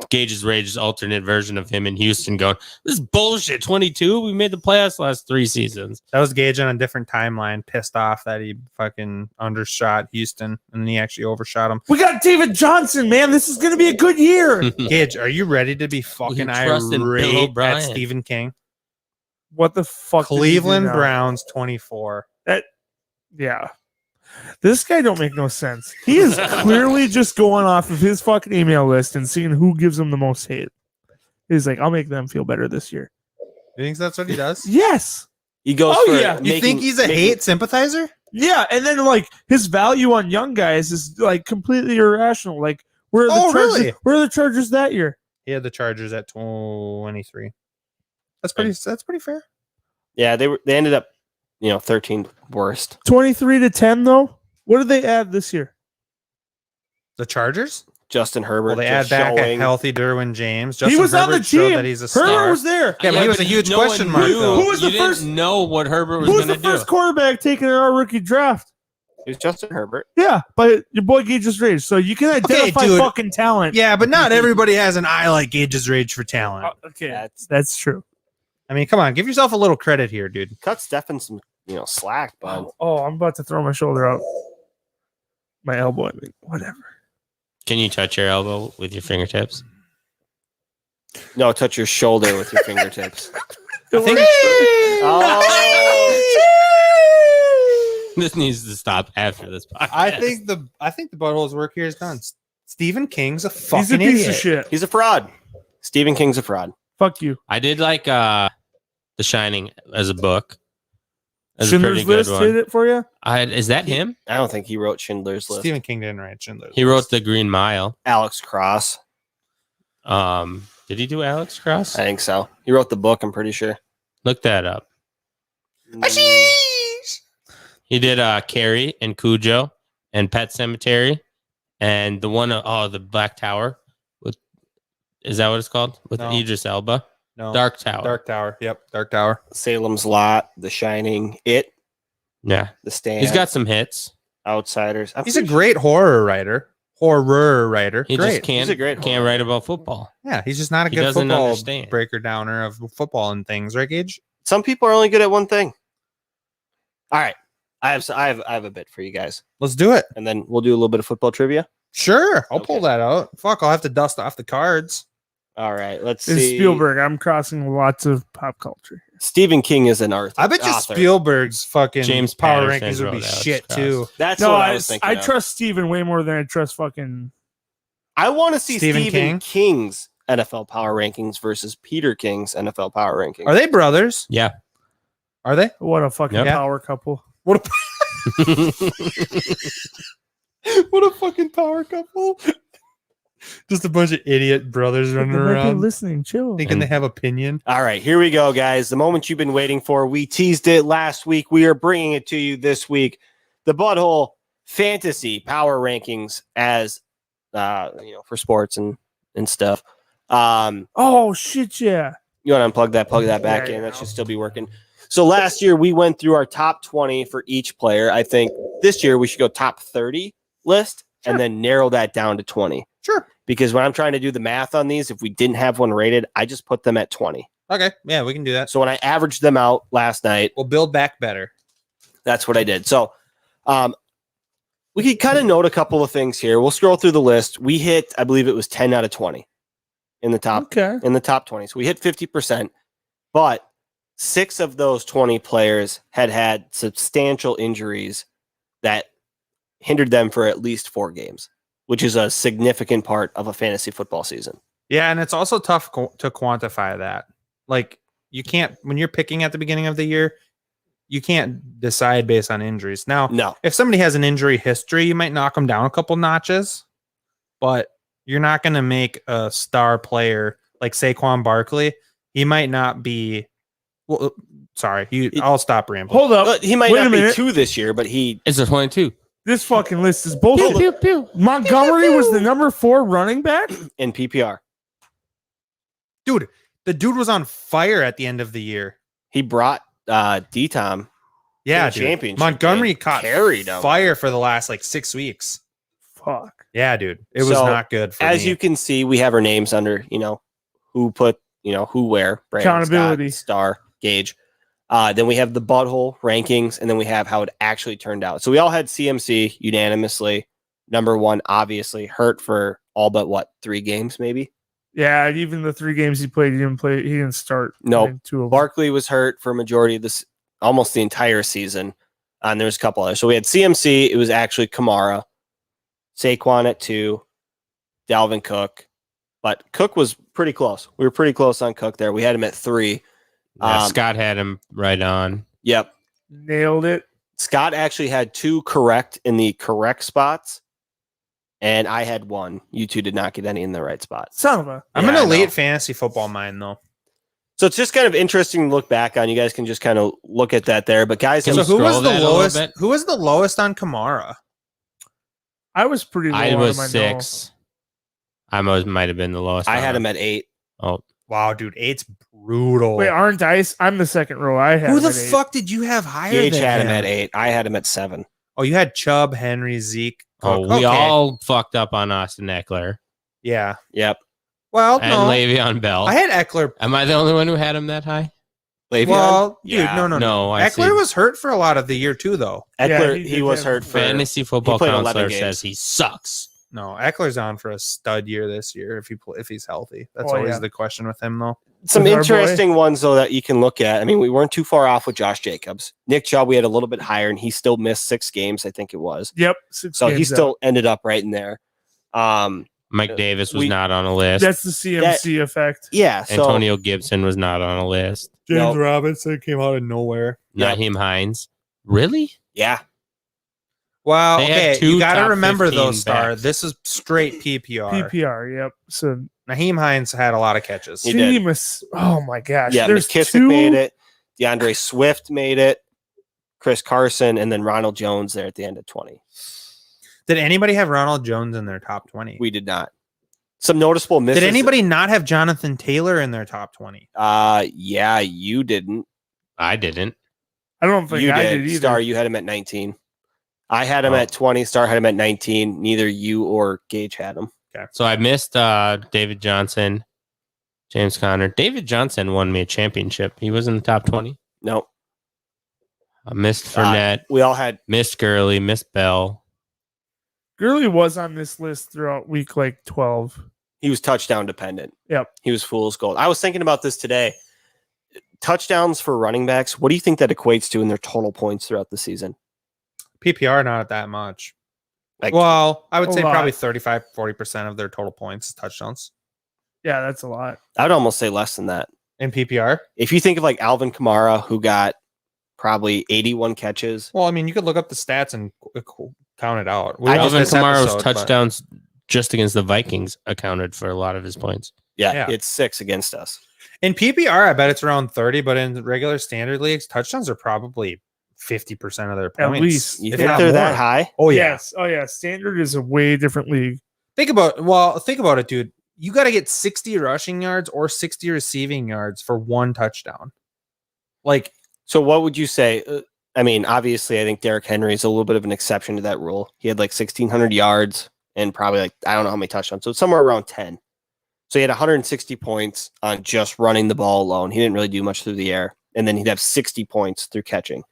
Gage's Rage's alternate version of him in Houston going, this is bullshit. 22? We made the playoffs last 3 seasons. That was Gage on a different timeline, pissed off that he fucking undershot Houston, and then he actually overshot him. We got David Johnson, man. This is going to be a good year. Gage, are you ready to be fucking trust in Bill irate at O'Brien. Stephen King? What the fuck? did he do Cleveland now? Browns 24. Yeah. This guy don't make no sense. He is clearly just going off of his fucking email list and seeing who gives him the most hate. He's like, I'll make them feel better this year. You think that's what he does? Yes. He goes Oh, for yeah. You think he's a hate sympathizer? Yeah. And then like his value on young guys is like completely irrational. Like where are the Oh, Chargers? really? Where are the Chargers that year? He had the Chargers at 23. That's pretty fair. Yeah, they ended up, 13th worst. 23-10 though. What did they add this year? The Chargers? Justin Herbert. Well, they add just back a showing- healthy Derwin James. He Justin was on the Herbert showed team. that he's a Herbert star. was there. Yeah, but he was a huge no one question mark, knew- though. Who was the you didn't first- know what Herbert was Who was going the to do. first quarterback taken in our rookie draft? It was Justin Herbert. Yeah, but your boy Gage's Rage. So you can identify dude. fucking talent. Yeah, but not everybody has an eye like Gage's Rage for talent. Okay, that's true. I mean, come on, give yourself a little credit here, dude. Cut Stefan some, slack, bud. Oh, I'm about to throw my shoulder out. My elbow, I mean, whatever. Can you touch your elbow with your fingertips? No, touch your shoulder with your fingertips. I think This needs to stop after this podcast. I think the butthole's work here is done. Stephen King's a fucking He's a piece idiot. of shit. He's a fraud. Stephen King's a fraud. Fuck you. I did like The Shining as a book. That's a Schindler's pretty good List one. hit it for you? Is that him? I don't think he wrote Schindler's List. Stephen King didn't write Schindler's He List. wrote The Green Mile. Alex Cross. Did he do Alex Cross? I think so. He wrote the book, I'm pretty sure. Look that up. He did Carrie and Cujo and Pet Cemetery and the one the Black Tower with is that what it's called? With No. Idris Elba. No. Dark Tower. Dark Tower. Yep, Dark Tower. Salem's Lot, The Shining, It, Yeah. The Stand. He's got some hits. Outsiders. I'm He's a pretty great horror writer. He Great. just can't He's a great can't horror. write about football. Yeah, he's just not a He good doesn't football understand. breaker downer of football and things, right, Gage? Some people are only good at one thing. All right. I have a bit for you guys. Let's do it. And then we'll do a little bit of football trivia. Sure, I'll Okay. pull that out. Fuck, I'll have to dust off the cards. All right. Let's It's see. Spielberg. I'm crossing lots of pop culture. Stephen King is an author. I bet you author. Spielberg's fucking James power Patterson rankings would be wrote Alex shit Cross. too. That's No, what I I was thinking. I of. trust Steven way more than I trust fucking. I want to see Stephen Stephen King? King's NFL power rankings versus Peter King's NFL power rankings. Are they brothers? Yeah. Are they? What a fucking Yep. power couple. What a fucking power couple. Just a bunch of idiot brothers running They might be around listening. Chill. thinking they have opinion. All right, here we go, guys. The moment you've been waiting for. We teased it last week. We are bringing it to you this week. The BudHole Fantasy Power Rankings as for sports and stuff. Oh shit, yeah. You want to unplug that, plug that back Yeah, in. yeah. That should still be working. So last year we went through our top 20 for each player. I think this year we should go top 30 list and then narrow that down to 20. Sure. Because when I'm trying to do the math on these, if we didn't have one rated, I just put them at 20. Okay. Yeah, we can do that. So when I averaged them out last night, We'll build back better. that's what I did. So we could kind of note a couple of things here. We'll scroll through the list. We hit, I believe it was 10 out of 20 in the top in the top 20. So we hit 50%, but 6 of those 20 players had substantial injuries that hindered them for at least 4 games, which is a significant part of a fantasy football season. Yeah, and it's also tough to quantify that. Like, you can't, when you're picking at the beginning of the year, you can't decide based on injuries. Now, No. if somebody has an injury history, you might knock them down a couple notches, but you're not going to make a star player like Saquon Barkley. He might not be. Well, sorry, I'll stop rambling. Hold up. He might Wait a not be minute. 2 this year, but he It's a 22. This fucking list is bullshit. Pew, pew, pew. Montgomery was the number 4 running back. in PPR. Dude, the dude was on fire at the end of the year. He brought D-Tom. Yeah, the dude. championship Montgomery game. caught Carried him. fire for the last like 6 weeks. Fuck. Yeah, dude, it was So, not good. For As me. you can see, we have our names under, who put, who where. Brandon, Accountability. Scott, Star, Gage. Then we have the BudHole rankings, and then we have how it actually turned out. So we all had CMC unanimously. Number 1, obviously, hurt for all but 3 games, maybe? Yeah, even the 3 games he played, he didn't start. Nope. I think 2 of them. Barkley was hurt for a majority of this, almost the entire season. And there's a couple others. So we had CMC. It was actually Kamara. Saquon at 2. Dalvin Cook. But Cook was pretty close. We were pretty close on Cook there. We had him at 3. Yeah, Scott had him right on. Yep. Nailed it. Scott actually had 2 correct in the correct spots. And I had 1. You 2 did not get any in the right spot. Son of a. I'm Yeah, an I know. elite fantasy football mind though. So it's just kind of interesting to look back on. You guys can just kind of look at that there. But guys, Can So we who was scroll the that a little lowest? bit? Who was the lowest on Kamara? I was pretty low. I on was him, know. 6. I might have been the lowest. I on had him at 8. Oh, Wow, dude, 8's brutal. Wait, aren't Dice? I'm the second row. I had Who him the at 8. fuck did you have higher Gage than had him him? at 8. I had him at 7. Oh, you had Chubb, Henry, Zeke. oh, Cook. we Okay. all fucked up on Austin Eckler Yeah. Yep. Well, and no. Le'Veon Bell. I had Eckler. Am I the only one who had him that high? Le'Veon? Well, Yeah. dude, no. No, I Eckler see. was hurt for a lot of the year too, though. Eckler, Yeah, he he did was have- hurt for Fantasy football played 11 counselor games. says he sucks. No, Eckler's on for a stud year this year if he's healthy. That's Oh, always yeah. the question with him, though. some With our boy. interesting ones though that you can look at. I mean, we weren't too far off with Josh Jacobs. Nick Chubb, we had a little bit higher, and he still missed 6 games, I think it was. Yep. 6 So he games still out. ended up right in there. Mike Davis was we- not on a list. That's the CMC effect. Yeah. So Antonio Gibson was not on a list. James Robinson came out of nowhere. Yeah. Naheem Hines. Really? yeah, Well, They had okay, 2 you got to top remember 15 though, Star. backs. This is straight PPR. PPR. Yep. So Naheem Hines had a lot of catches. He did. Seamus. Oh my gosh. yeah. There's McKissick 2. made it. DeAndre Swift made it. Chris Carson, and then Ronald Jones there at the end of 20. Did anybody have Ronald Jones in their top 20? We did not. Some noticeable misses. Did anybody not have Jonathan Taylor in their top 20? Yeah, you didn't. I didn't. I don't think You I did. did either. Star, you had him at 19. I had him Oh. at 20. Star had him at 19. Neither you or Gage had him. So I missed David Johnson, James Conner. David Johnson won me a championship. He was in the top 20. No. I missed Fournette, We all had missed Gurley, missed Bell. Gurley was on this list throughout week like 12. he was touchdown dependent. Yep. He was fool's gold. I was thinking about this today. Touchdowns for running backs. What do you think that equates to in their total points throughout the season? PPR, not that much. Like, Well, I would A say lot. probably 35, 40% of their total points, touchdowns. Yeah, that's a lot. I would almost say less than that. In PPR? If you think of like Alvin Kamara, who got probably 81 catches. Well, I mean, you could look up the stats and count it out. We I won't just- Alvin this Kamara's episode, but- touchdowns just against the Vikings accounted for a lot of his points. Yeah, Yeah. it's 6 against us. In PPR, I bet it's around 30, but in regular standard leagues, touchdowns are probably 50% of their At points. least. You if think not they're more. that high? Oh, yeah. Yes. Oh yeah. Standard is a way different league. Think about it, dude. you got to get 60 rushing yards or 60 receiving yards for one touchdown. Like, So what would you say? I mean, obviously, I think Derrick Henry is a little bit of an exception to that rule. He had like 1,600 yards and probably like, I don't know how many touchdowns. So it's somewhere around 10. So he had 160 points on just running the ball alone. He didn't really do much through the air. And then he'd have 60 points through catching,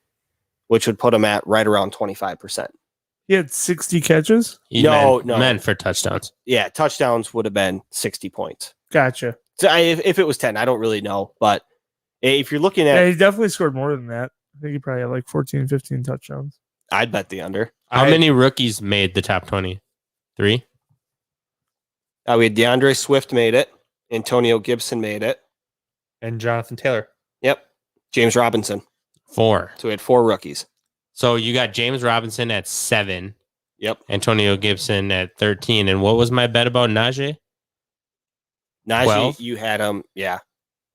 which would put him at right around 25%. He had 60 catches. He No. meant for touchdowns. Yeah, touchdowns would have been 60 points. Gotcha. So if it was 10, I don't really know. But if you're looking Yeah, at, he definitely scored more than that. I think he probably had like 14, 15 touchdowns. I'd bet the under. How many rookies made the top 20? 3? We had DeAndre Swift made it. Antonio Gibson made it. and Jonathan Taylor. Yep. James Robinson. 4. So we had 4 rookies. So you got James Robinson at 7. Yep. Antonio Gibson at 13. And what was my bet about Najee? Najee, 12? you had him. Yeah.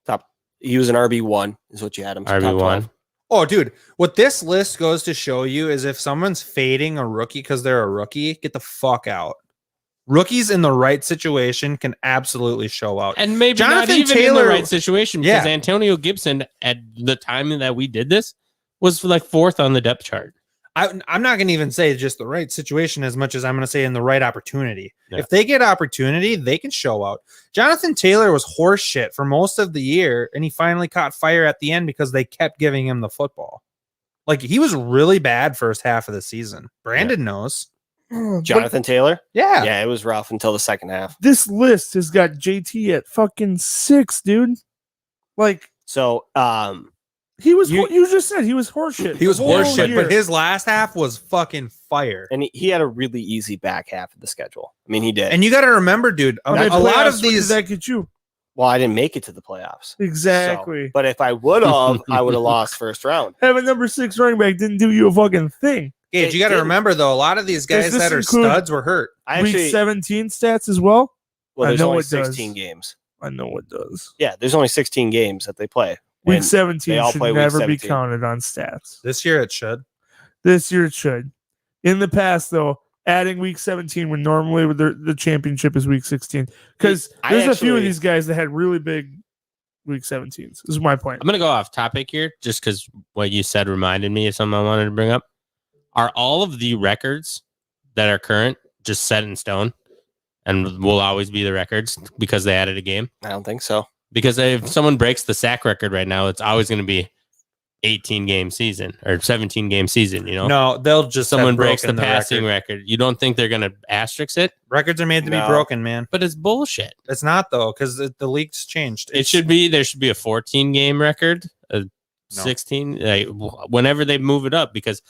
Top. He was an RB1 is what you had him. So top RB1. 12. Oh, dude, what this list goes to show you is if someone's fading a rookie because they're a rookie, get the fuck out. Rookies in the right situation can absolutely show out. And maybe Jonathan not even Taylor- in the right situation because Yeah. Antonio Gibson at the time that we did this was like 4th on the depth chart. I'm not going to even say just the right situation as much as I'm going to say in the right opportunity. Yeah. If they get opportunity, they can show out. Jonathan Taylor was horse shit for most of the year, and he finally caught fire at the end because they kept giving him the football. Like, he was really bad first half of the season. Brandon knows. Jonathan Taylor? Yeah. Yeah, it was rough until the second half. This list has got JT at fucking 6, dude. Like, So, he was, you just said he was horseshit. He was the whole horseshit, year. but his last half was fucking fire. and he had a really easy back half of the schedule. I mean, he did. And you got to remember, dude, How a many lot playoffs of did these. that get you? Well, I didn't make it to the playoffs. Exactly. So, but if I would have, I would have lost first round. Having number 6 running back didn't do you a fucking thing. Gage, you got to didn't. remember, though, a lot of these guys this that are include- studs were hurt. I Week actually, 17 stats as well. well, I there's know only it does. 16 games. I know it does. Yeah, there's only 16 games that they play. Week And 17 they all should play week never be 17. counted on stats. This year it should. This year it should. In the past, though, adding week 17 when normally with the championship is week 16. Because I there's a few of actually- these guys that had really big week 17s. This is my point. I'm going to go off topic here just because what you said reminded me of something I wanted to bring up. Are all of the records that are current just set in stone and will always be the records because they added a game? I don't think so. Because if someone breaks the sack record right now, it's always going to be 18 game season or 17 game season, you know? No, they'll just Someone have breaks the broken passing record. record. You don't think they're going to asterisk it? Records are made to be No. broken, man. But it's bullshit. It's not though, because the league's changed. There should be a 14 game record, a 16, like, whenever they move it up. Because,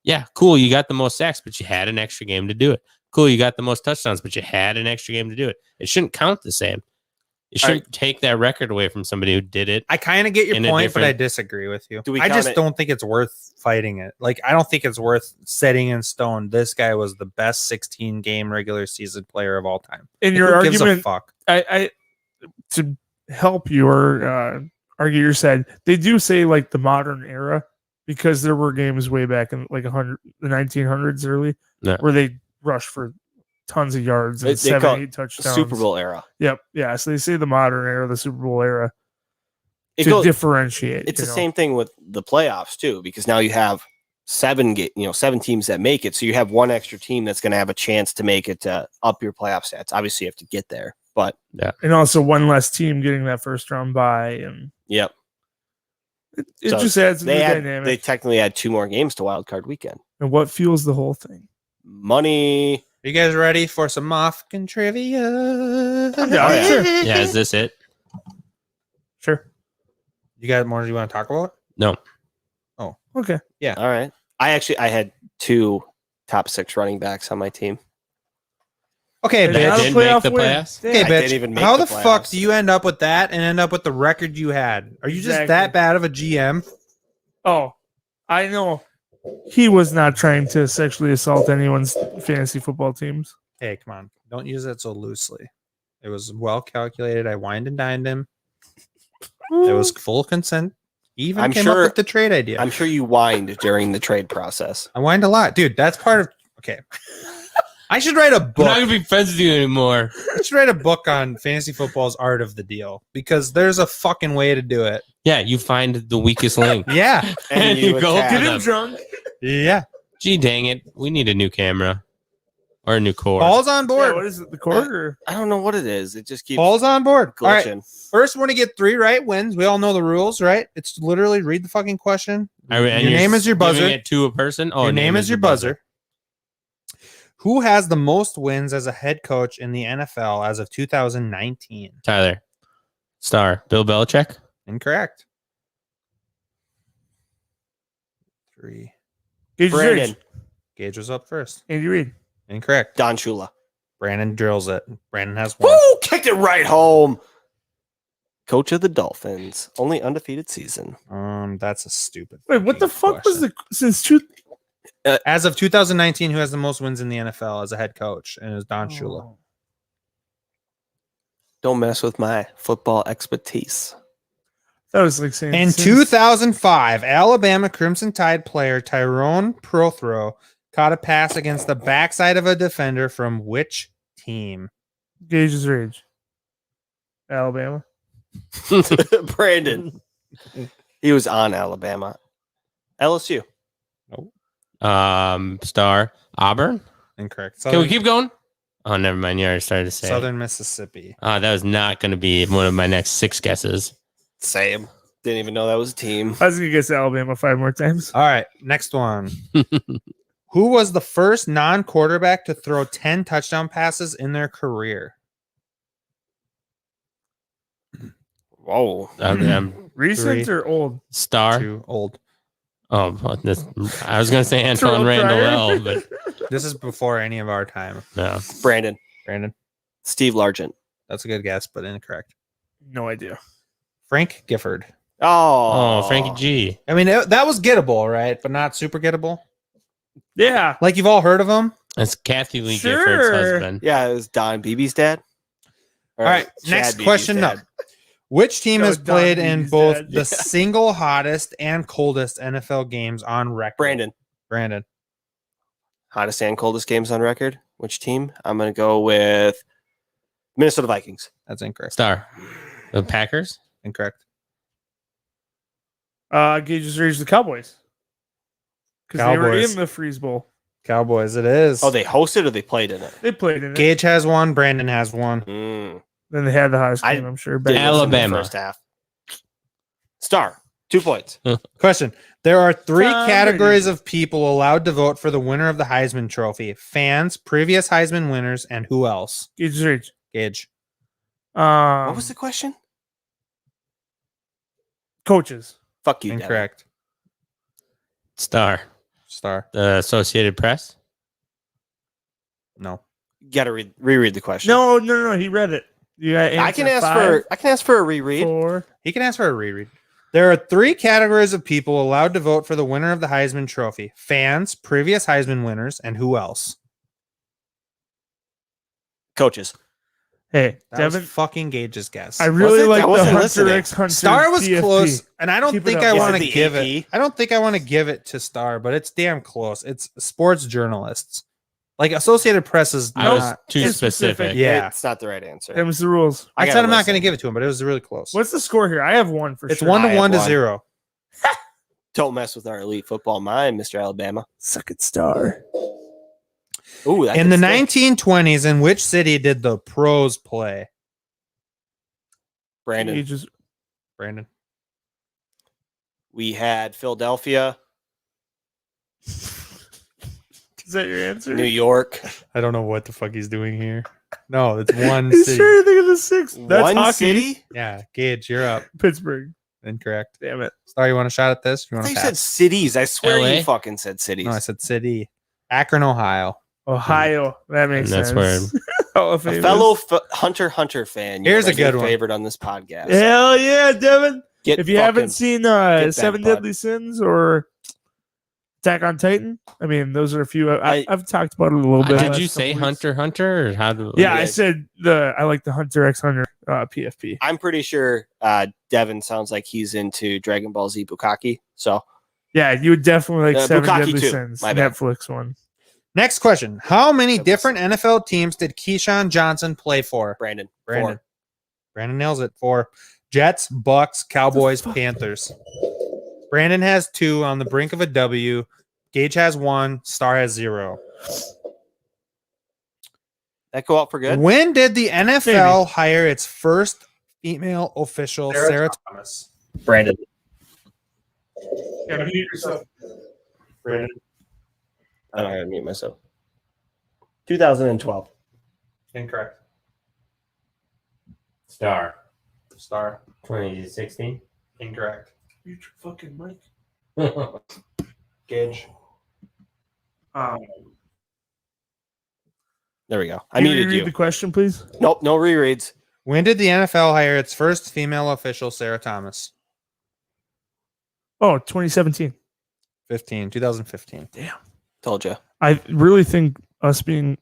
yeah, cool, you got the most sacks, but you had an extra game to do it. Cool, you got the most touchdowns, but you had an extra game to do it. It shouldn't count the same. You shouldn't take that record away from somebody who did it. I kind of get your in a point, but I different- disagree with you. Do we I count just it- don't think it's worth fighting it. Like, I don't think it's worth setting in stone. This guy was the best 16 game regular season player of all time. In Like, your who gives a argument, fuck? I to help you or argue your side, they do say like the modern era because there were games way back in like the 1900s early Yeah. where they rushed for tons of yards and They call 7-8 it touchdowns. Super Bowl era. Yep. Yeah. So they say the modern era, the Super Bowl era It to goes, differentiate. it's you the know? same thing with the playoffs too, because now you have 7 teams that make it. So you have one extra team that's going to have a chance to make it to up your playoff stats. Obviously, you have to get there, but And also one less team getting that first round bye. And yep. it So just adds a new They dynamic. technically had 2 more games to Wild Card Weekend. And what fuels the whole thing? Money. Are you guys ready for some Mofkin trivia? Yeah, sure. Yeah, is this it? Sure. You got more you want to talk about? No. Okay. All right. I had 2 top 6 running backs on my team. Okay, And They not a bitch. didn't make playoff the win. playoffs? Okay, I didn't bitch. even make How the the fuck playoffs. do you end up with that and end up with the record you had? Are you just Exactly. that bad of a GM? Oh, I know. He was not trying to sexually assault anyone's fantasy football teams. Hey, come on. Don't use that so loosely. It was well calculated. I wined and dined him. It was full consent. He even I'm came sure- up with the trade idea. I'm sure you whined during the trade process. I whined a lot. Dude, that's part of okay. I should write a I'm not book. gonna be friends with you anymore. I should write a book on fantasy football's art of the deal because there's a fucking way to do it. Yeah, you find the weakest link. Yeah. And you go attack. to Get him them. drunk. Yeah. Gee, dang it. We need a new camera or a new cord. Paul's on Yeah, board. what is it? The quarter? I don't know what it is. It just keeps Paul's on board. All right. glitching. First one to get 3 right wins. We all know the rules, right? It's literally read the fucking question. And your you're name is your giving buzzer. it to a person. Oh, Your name is your buzzer. Who has the most wins as a head coach in the NFL as of 2019? Tyler. Star. Bill Belichick. Incorrect. 3. Gage Brandon. Rich. Gage was up first. Andy Reid. Incorrect. Don Shula. Brandon drills it. Brandon has 1. Woo! Kicked it right home. Coach of the Dolphins. Only undefeated season. That's a stupid. Wait, what the fucking fuck was question. the since two? As of 2019, who has the most wins in the NFL as a head coach? And it was Don Shula. Oh. Don't mess with my football expertise. That was like saying In since- 2005, Alabama Crimson Tide player Tyrone Prothro caught a pass against the backside of a defender from which team? Gage's Rage. Alabama. Brandon. He was on Alabama. LSU. Star. Auburn. Incorrect. Can we keep going? Oh, never mind. You already started to say. Southern Mississippi. That was not going to be one of my next 6 guesses. Same. Didn't even know that was a team. I was gonna guess Alabama 5 more times. All right, next one. Who was the first non-quarterback to throw 10 touchdown passes in their career? Whoa. Recent 3. or old? Star. Too old. Oh, well, I was going to say Antoine Terrell Randall Pryor. L, but This is before any of our time. no. Brandon. Brandon, Steve Largent. that's a good guess, but incorrect. No idea. Frank Gifford. Oh. Oh, Frankie G. I mean, that was gettable, right? But not super gettable. Yeah. Like you've all heard of him. That's Kathy Lee Sure. Gifford's husband. Yeah, it was Don Beebe's dad. All right, next Beebe's question dad. up. Which team That has was Don played in Beebe's both dad. the Yeah. single hottest and coldest NFL games on record? Brandon. Brandon. Hottest and coldest games on record. Which team? I'm going to go with Minnesota Vikings. That's incorrect. Star. The Packers. Incorrect. Gage's Rage the Cowboys. Because they were Cowboys. in the Freeze Bowl. Cowboys. It is. Oh, they hosted or they played in it? They played in it. Gage has 1. Brandon has 1. Mm. Then they had the hottest I game, I'm sure. Didn't Back listen to the Alabama. First half. Star. 2 points. Question. There are 3 Tom categories Brady. of people allowed to vote for the winner of the Heisman Trophy: fans, previous Heisman winners, and who else? Gage's Rage. Gage. What was the question? Coaches. Fuck you, Devin. Incorrect. Star. Star. The Associated Press. No. You got to reread the question. No. He read it. You got I can answer ask for a reread. 4. He can ask for a reread. There are 3 categories of people allowed to vote for the winner of the Heisman Trophy: fans, previous Heisman winners, and who else? Coaches. Hey, That Devin. was fucking Gage's guess. I really it? like I the wasn't Hunter listening. X Hunter. Star was TFP. close, and I don't Keep it think up. I Is want it to the give AP? it. I don't think I want to give it to Star, but it's damn close. It's sports journalists, like Associated Press is I was not. too it's specific. specific. Yeah, It's not the right answer. That was the rules. I gotta said I'm not listen. going to give it to him, but it was really close. What's the score here? I have 1 for It's sure. 1 to I have 1 to 1. 0. Don't mess with our elite football mind, Mr. Alabama. Suck it, Star. Ooh, that In the could stick. 1920s, in which city did the pros play? Brandon. Gage's Brandon. We had Philadelphia, Is that your answer? New York. I don't know what the fuck he's doing here. No, it's one He's city. trying to think of the 6th. That's One hockey. city? Yeah, Gage, you're up. Pittsburgh. Incorrect. Damn it. Star, you want a shot at this? You I want thought to you said pass? cities. I swear LA? you fucking said cities. No, I said city. Akron, Ohio. Ohio. That makes That's sense. Hall of a Famous. fellow Hunter fan. Here's a already good one. favorite on this podcast. Hell yeah, Devin. Get If you fucking- haven't seen that, Seven bud. Deadly Sins or Attack on Titan, I mean, those are a few. I've talked about it a little bit. Did last you say couple weeks. Hunter, or how do? Yeah, I Yeah. said I like the Hunter X Hunter PFP. I'm pretty sure Devin sounds like he's into Dragon Ball Z Bukkake. So Yeah, you would definitely like Seven Bukkake Deadly too. Sins, My bad. Netflix one. Next question. How many different NFL teams did Keyshawn Johnson play for? Brandon. Brandon. 4. Brandon nails it. 4. Jets, Bucks, Cowboys, Panthers. Brandon has 2 on the brink of a W. Gage has 1. Star has 0. That go out for good? When did the NFL hire its first female official, Sarah Thomas? Brandon. Yeah, mute yourself. Brandon. I don't have to mute myself. 2012. Incorrect. Star. 2016. Incorrect. Mute your fucking mic. Gage. There we go. I Can you muted read you. the question, please? Nope, no rereads. When did the NFL hire its first female official, Sarah Thomas? Oh, 2017. 2015. Told you. I really think us being.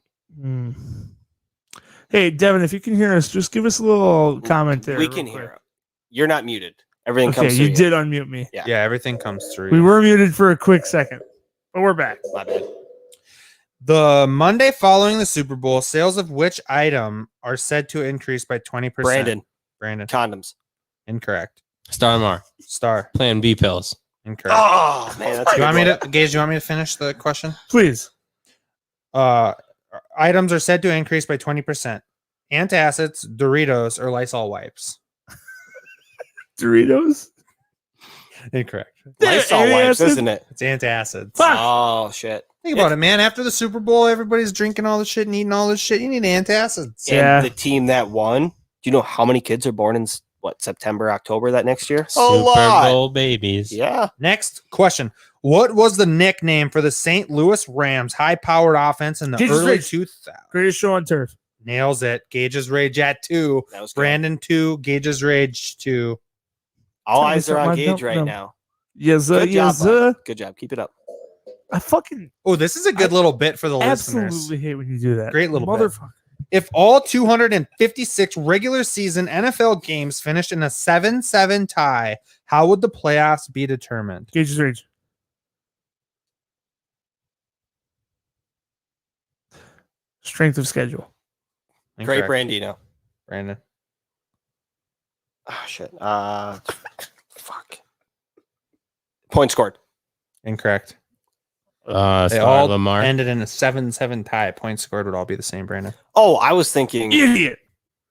Hey, Devin, if you can hear us, just give us a little comment there. We real can quick. hear it. You're not muted. Everything Okay, comes through you did unmute me. Yeah. Yeah, everything comes through. We were muted for a quick second, but we're back. My bad. The Monday following the Super Bowl, sales of which item are said to increase by 20%? Brandon. Condoms. Incorrect. Star Lamar. Star. Plan B pills. Incorrect. Oh, man. That's a You want me good to, Gage, you want me to finish the question? Please. Items are said to increase by 20%. Antacids, Doritos, or Lysol wipes. Doritos. Incorrect. one. Lysol wipes, Antacid? isn't it? It's antacids. Fuck. Oh, shit. Think about it, man. After the Super Bowl, everybody's drinking all this shit and eating all this shit. You need antacids. Yeah. And the team that won, do you know how many kids are born in, September, October that next year? Super Bowl babies. Yeah. Next question. What was the nickname for the St. Louis Rams high-powered offense in the Jesus early Christ. 2000s? Greatest show on turf. Nails it. Gage's Rage at 2. That was good. Brandon 2. Gage's Rage 2. All Tell me eyes are on something I Gage don't right know. now. Yes, sir. Good Yes, job, sir. bud. Good job. Keep it up. I fucking Oh, this is a good little bit for the absolutely listeners. hate when you do that. Great little bit. motherfucker. If all 256 regular season NFL games finished in a 7-7 tie, how would the playoffs be determined? Gage's Rage. Strength of schedule. Great Incorrect. Brandino. Brandon. Oh, shit. Fuck. Point scored. Incorrect. They Star all Lamar. ended in a 7-7 tie. Points scored would all be the same, Brandon. Oh, I was thinking Idiot.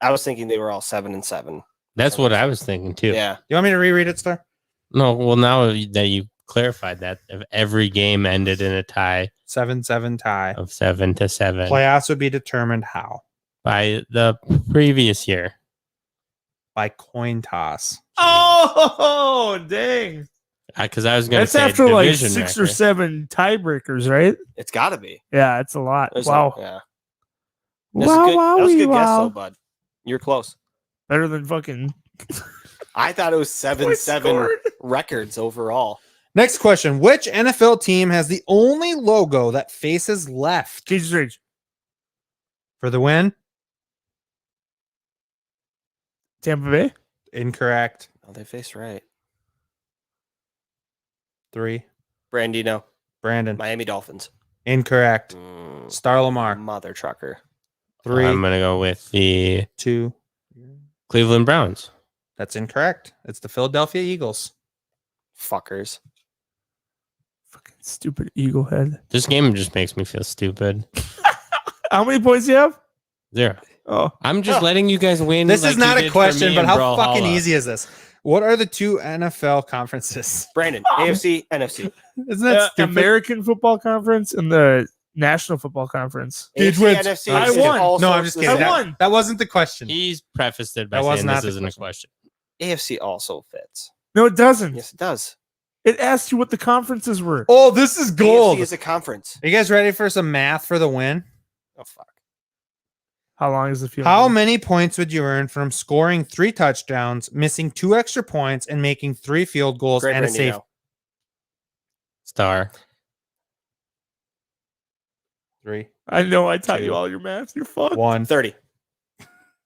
they were all 7-7. That's what I was thinking too. Yeah. You want me to reread it, Star? No, well, now that you clarified that, if every game ended in a tie 7-7 tie. of 7-7 Playoffs would be determined how? by the previous year. By coin toss. Oh, dang. Because I was going to That's say after like division 6 or record. 7 tiebreakers, right? It's got to be. Yeah, it's a lot. There's Wow. Yeah. That was a good guess, though, bud. You're close. Better than fucking I thought it was points 7-7 scored. records overall. Next question. Which NFL team has the only logo that faces left? Gage's Rage. For the win? Tampa Bay. Incorrect. Oh, they face right. 3. Brandino. Brandon. Miami Dolphins. Incorrect. Mm, Star Lamar. mother trucker. 3, I'm going to go with the 2. Cleveland Browns. That's incorrect. It's the Philadelphia Eagles. Fuckers. Fucking stupid eagle head. This game just makes me feel stupid. How many points do you have? 0. Oh, I'm just letting you guys win. This like is not you a did for question, me but in how fucking Brawlhalla. easy is this? What are the 2 NFL conferences? Brandon. AFC, NFC. Isn't that stupid? American Football Conference and the National Football Conference. Gage AFC, wins. NFC. I is won. also No, I'm just the kidding. same. I won. That wasn't the question. He's prefaced it by That was saying not this the isn't a question. AFC also fits. No, it doesn't. Yes, it does. It asked you what the conferences were. Oh, this is gold. AFC is a conference. Are you guys ready for some math for the win? Oh, fuck. How long is the field? How goal? many points would you earn from scoring 3 touchdowns, missing 2 extra points, and making 3 field goals Great and a Brandino. safe? Star. 3, I know I taught 2, you all your math. You're fucked. 1. 30.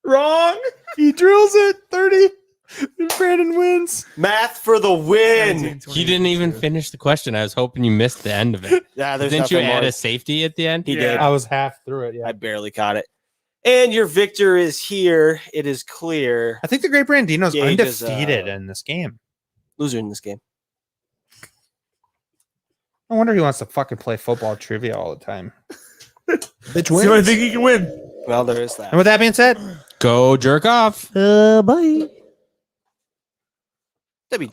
Wrong. He drills it. 30. Brandon wins. Math for the win. He didn't even finish the question. I was hoping you missed the end of it. Yeah, there's Didn't you nothing add more. a safety at the end? He did. I was half through it. Yeah. I barely caught it. And your victor is here. It is clear. I think the Great Brandino's Gage is, undefeated in this game. Loser in this game. No wonder he wants to fucking play football trivia all the time. Bitch See what I think he can win. Well, there is that. And with that being said, Go jerk off. Bye.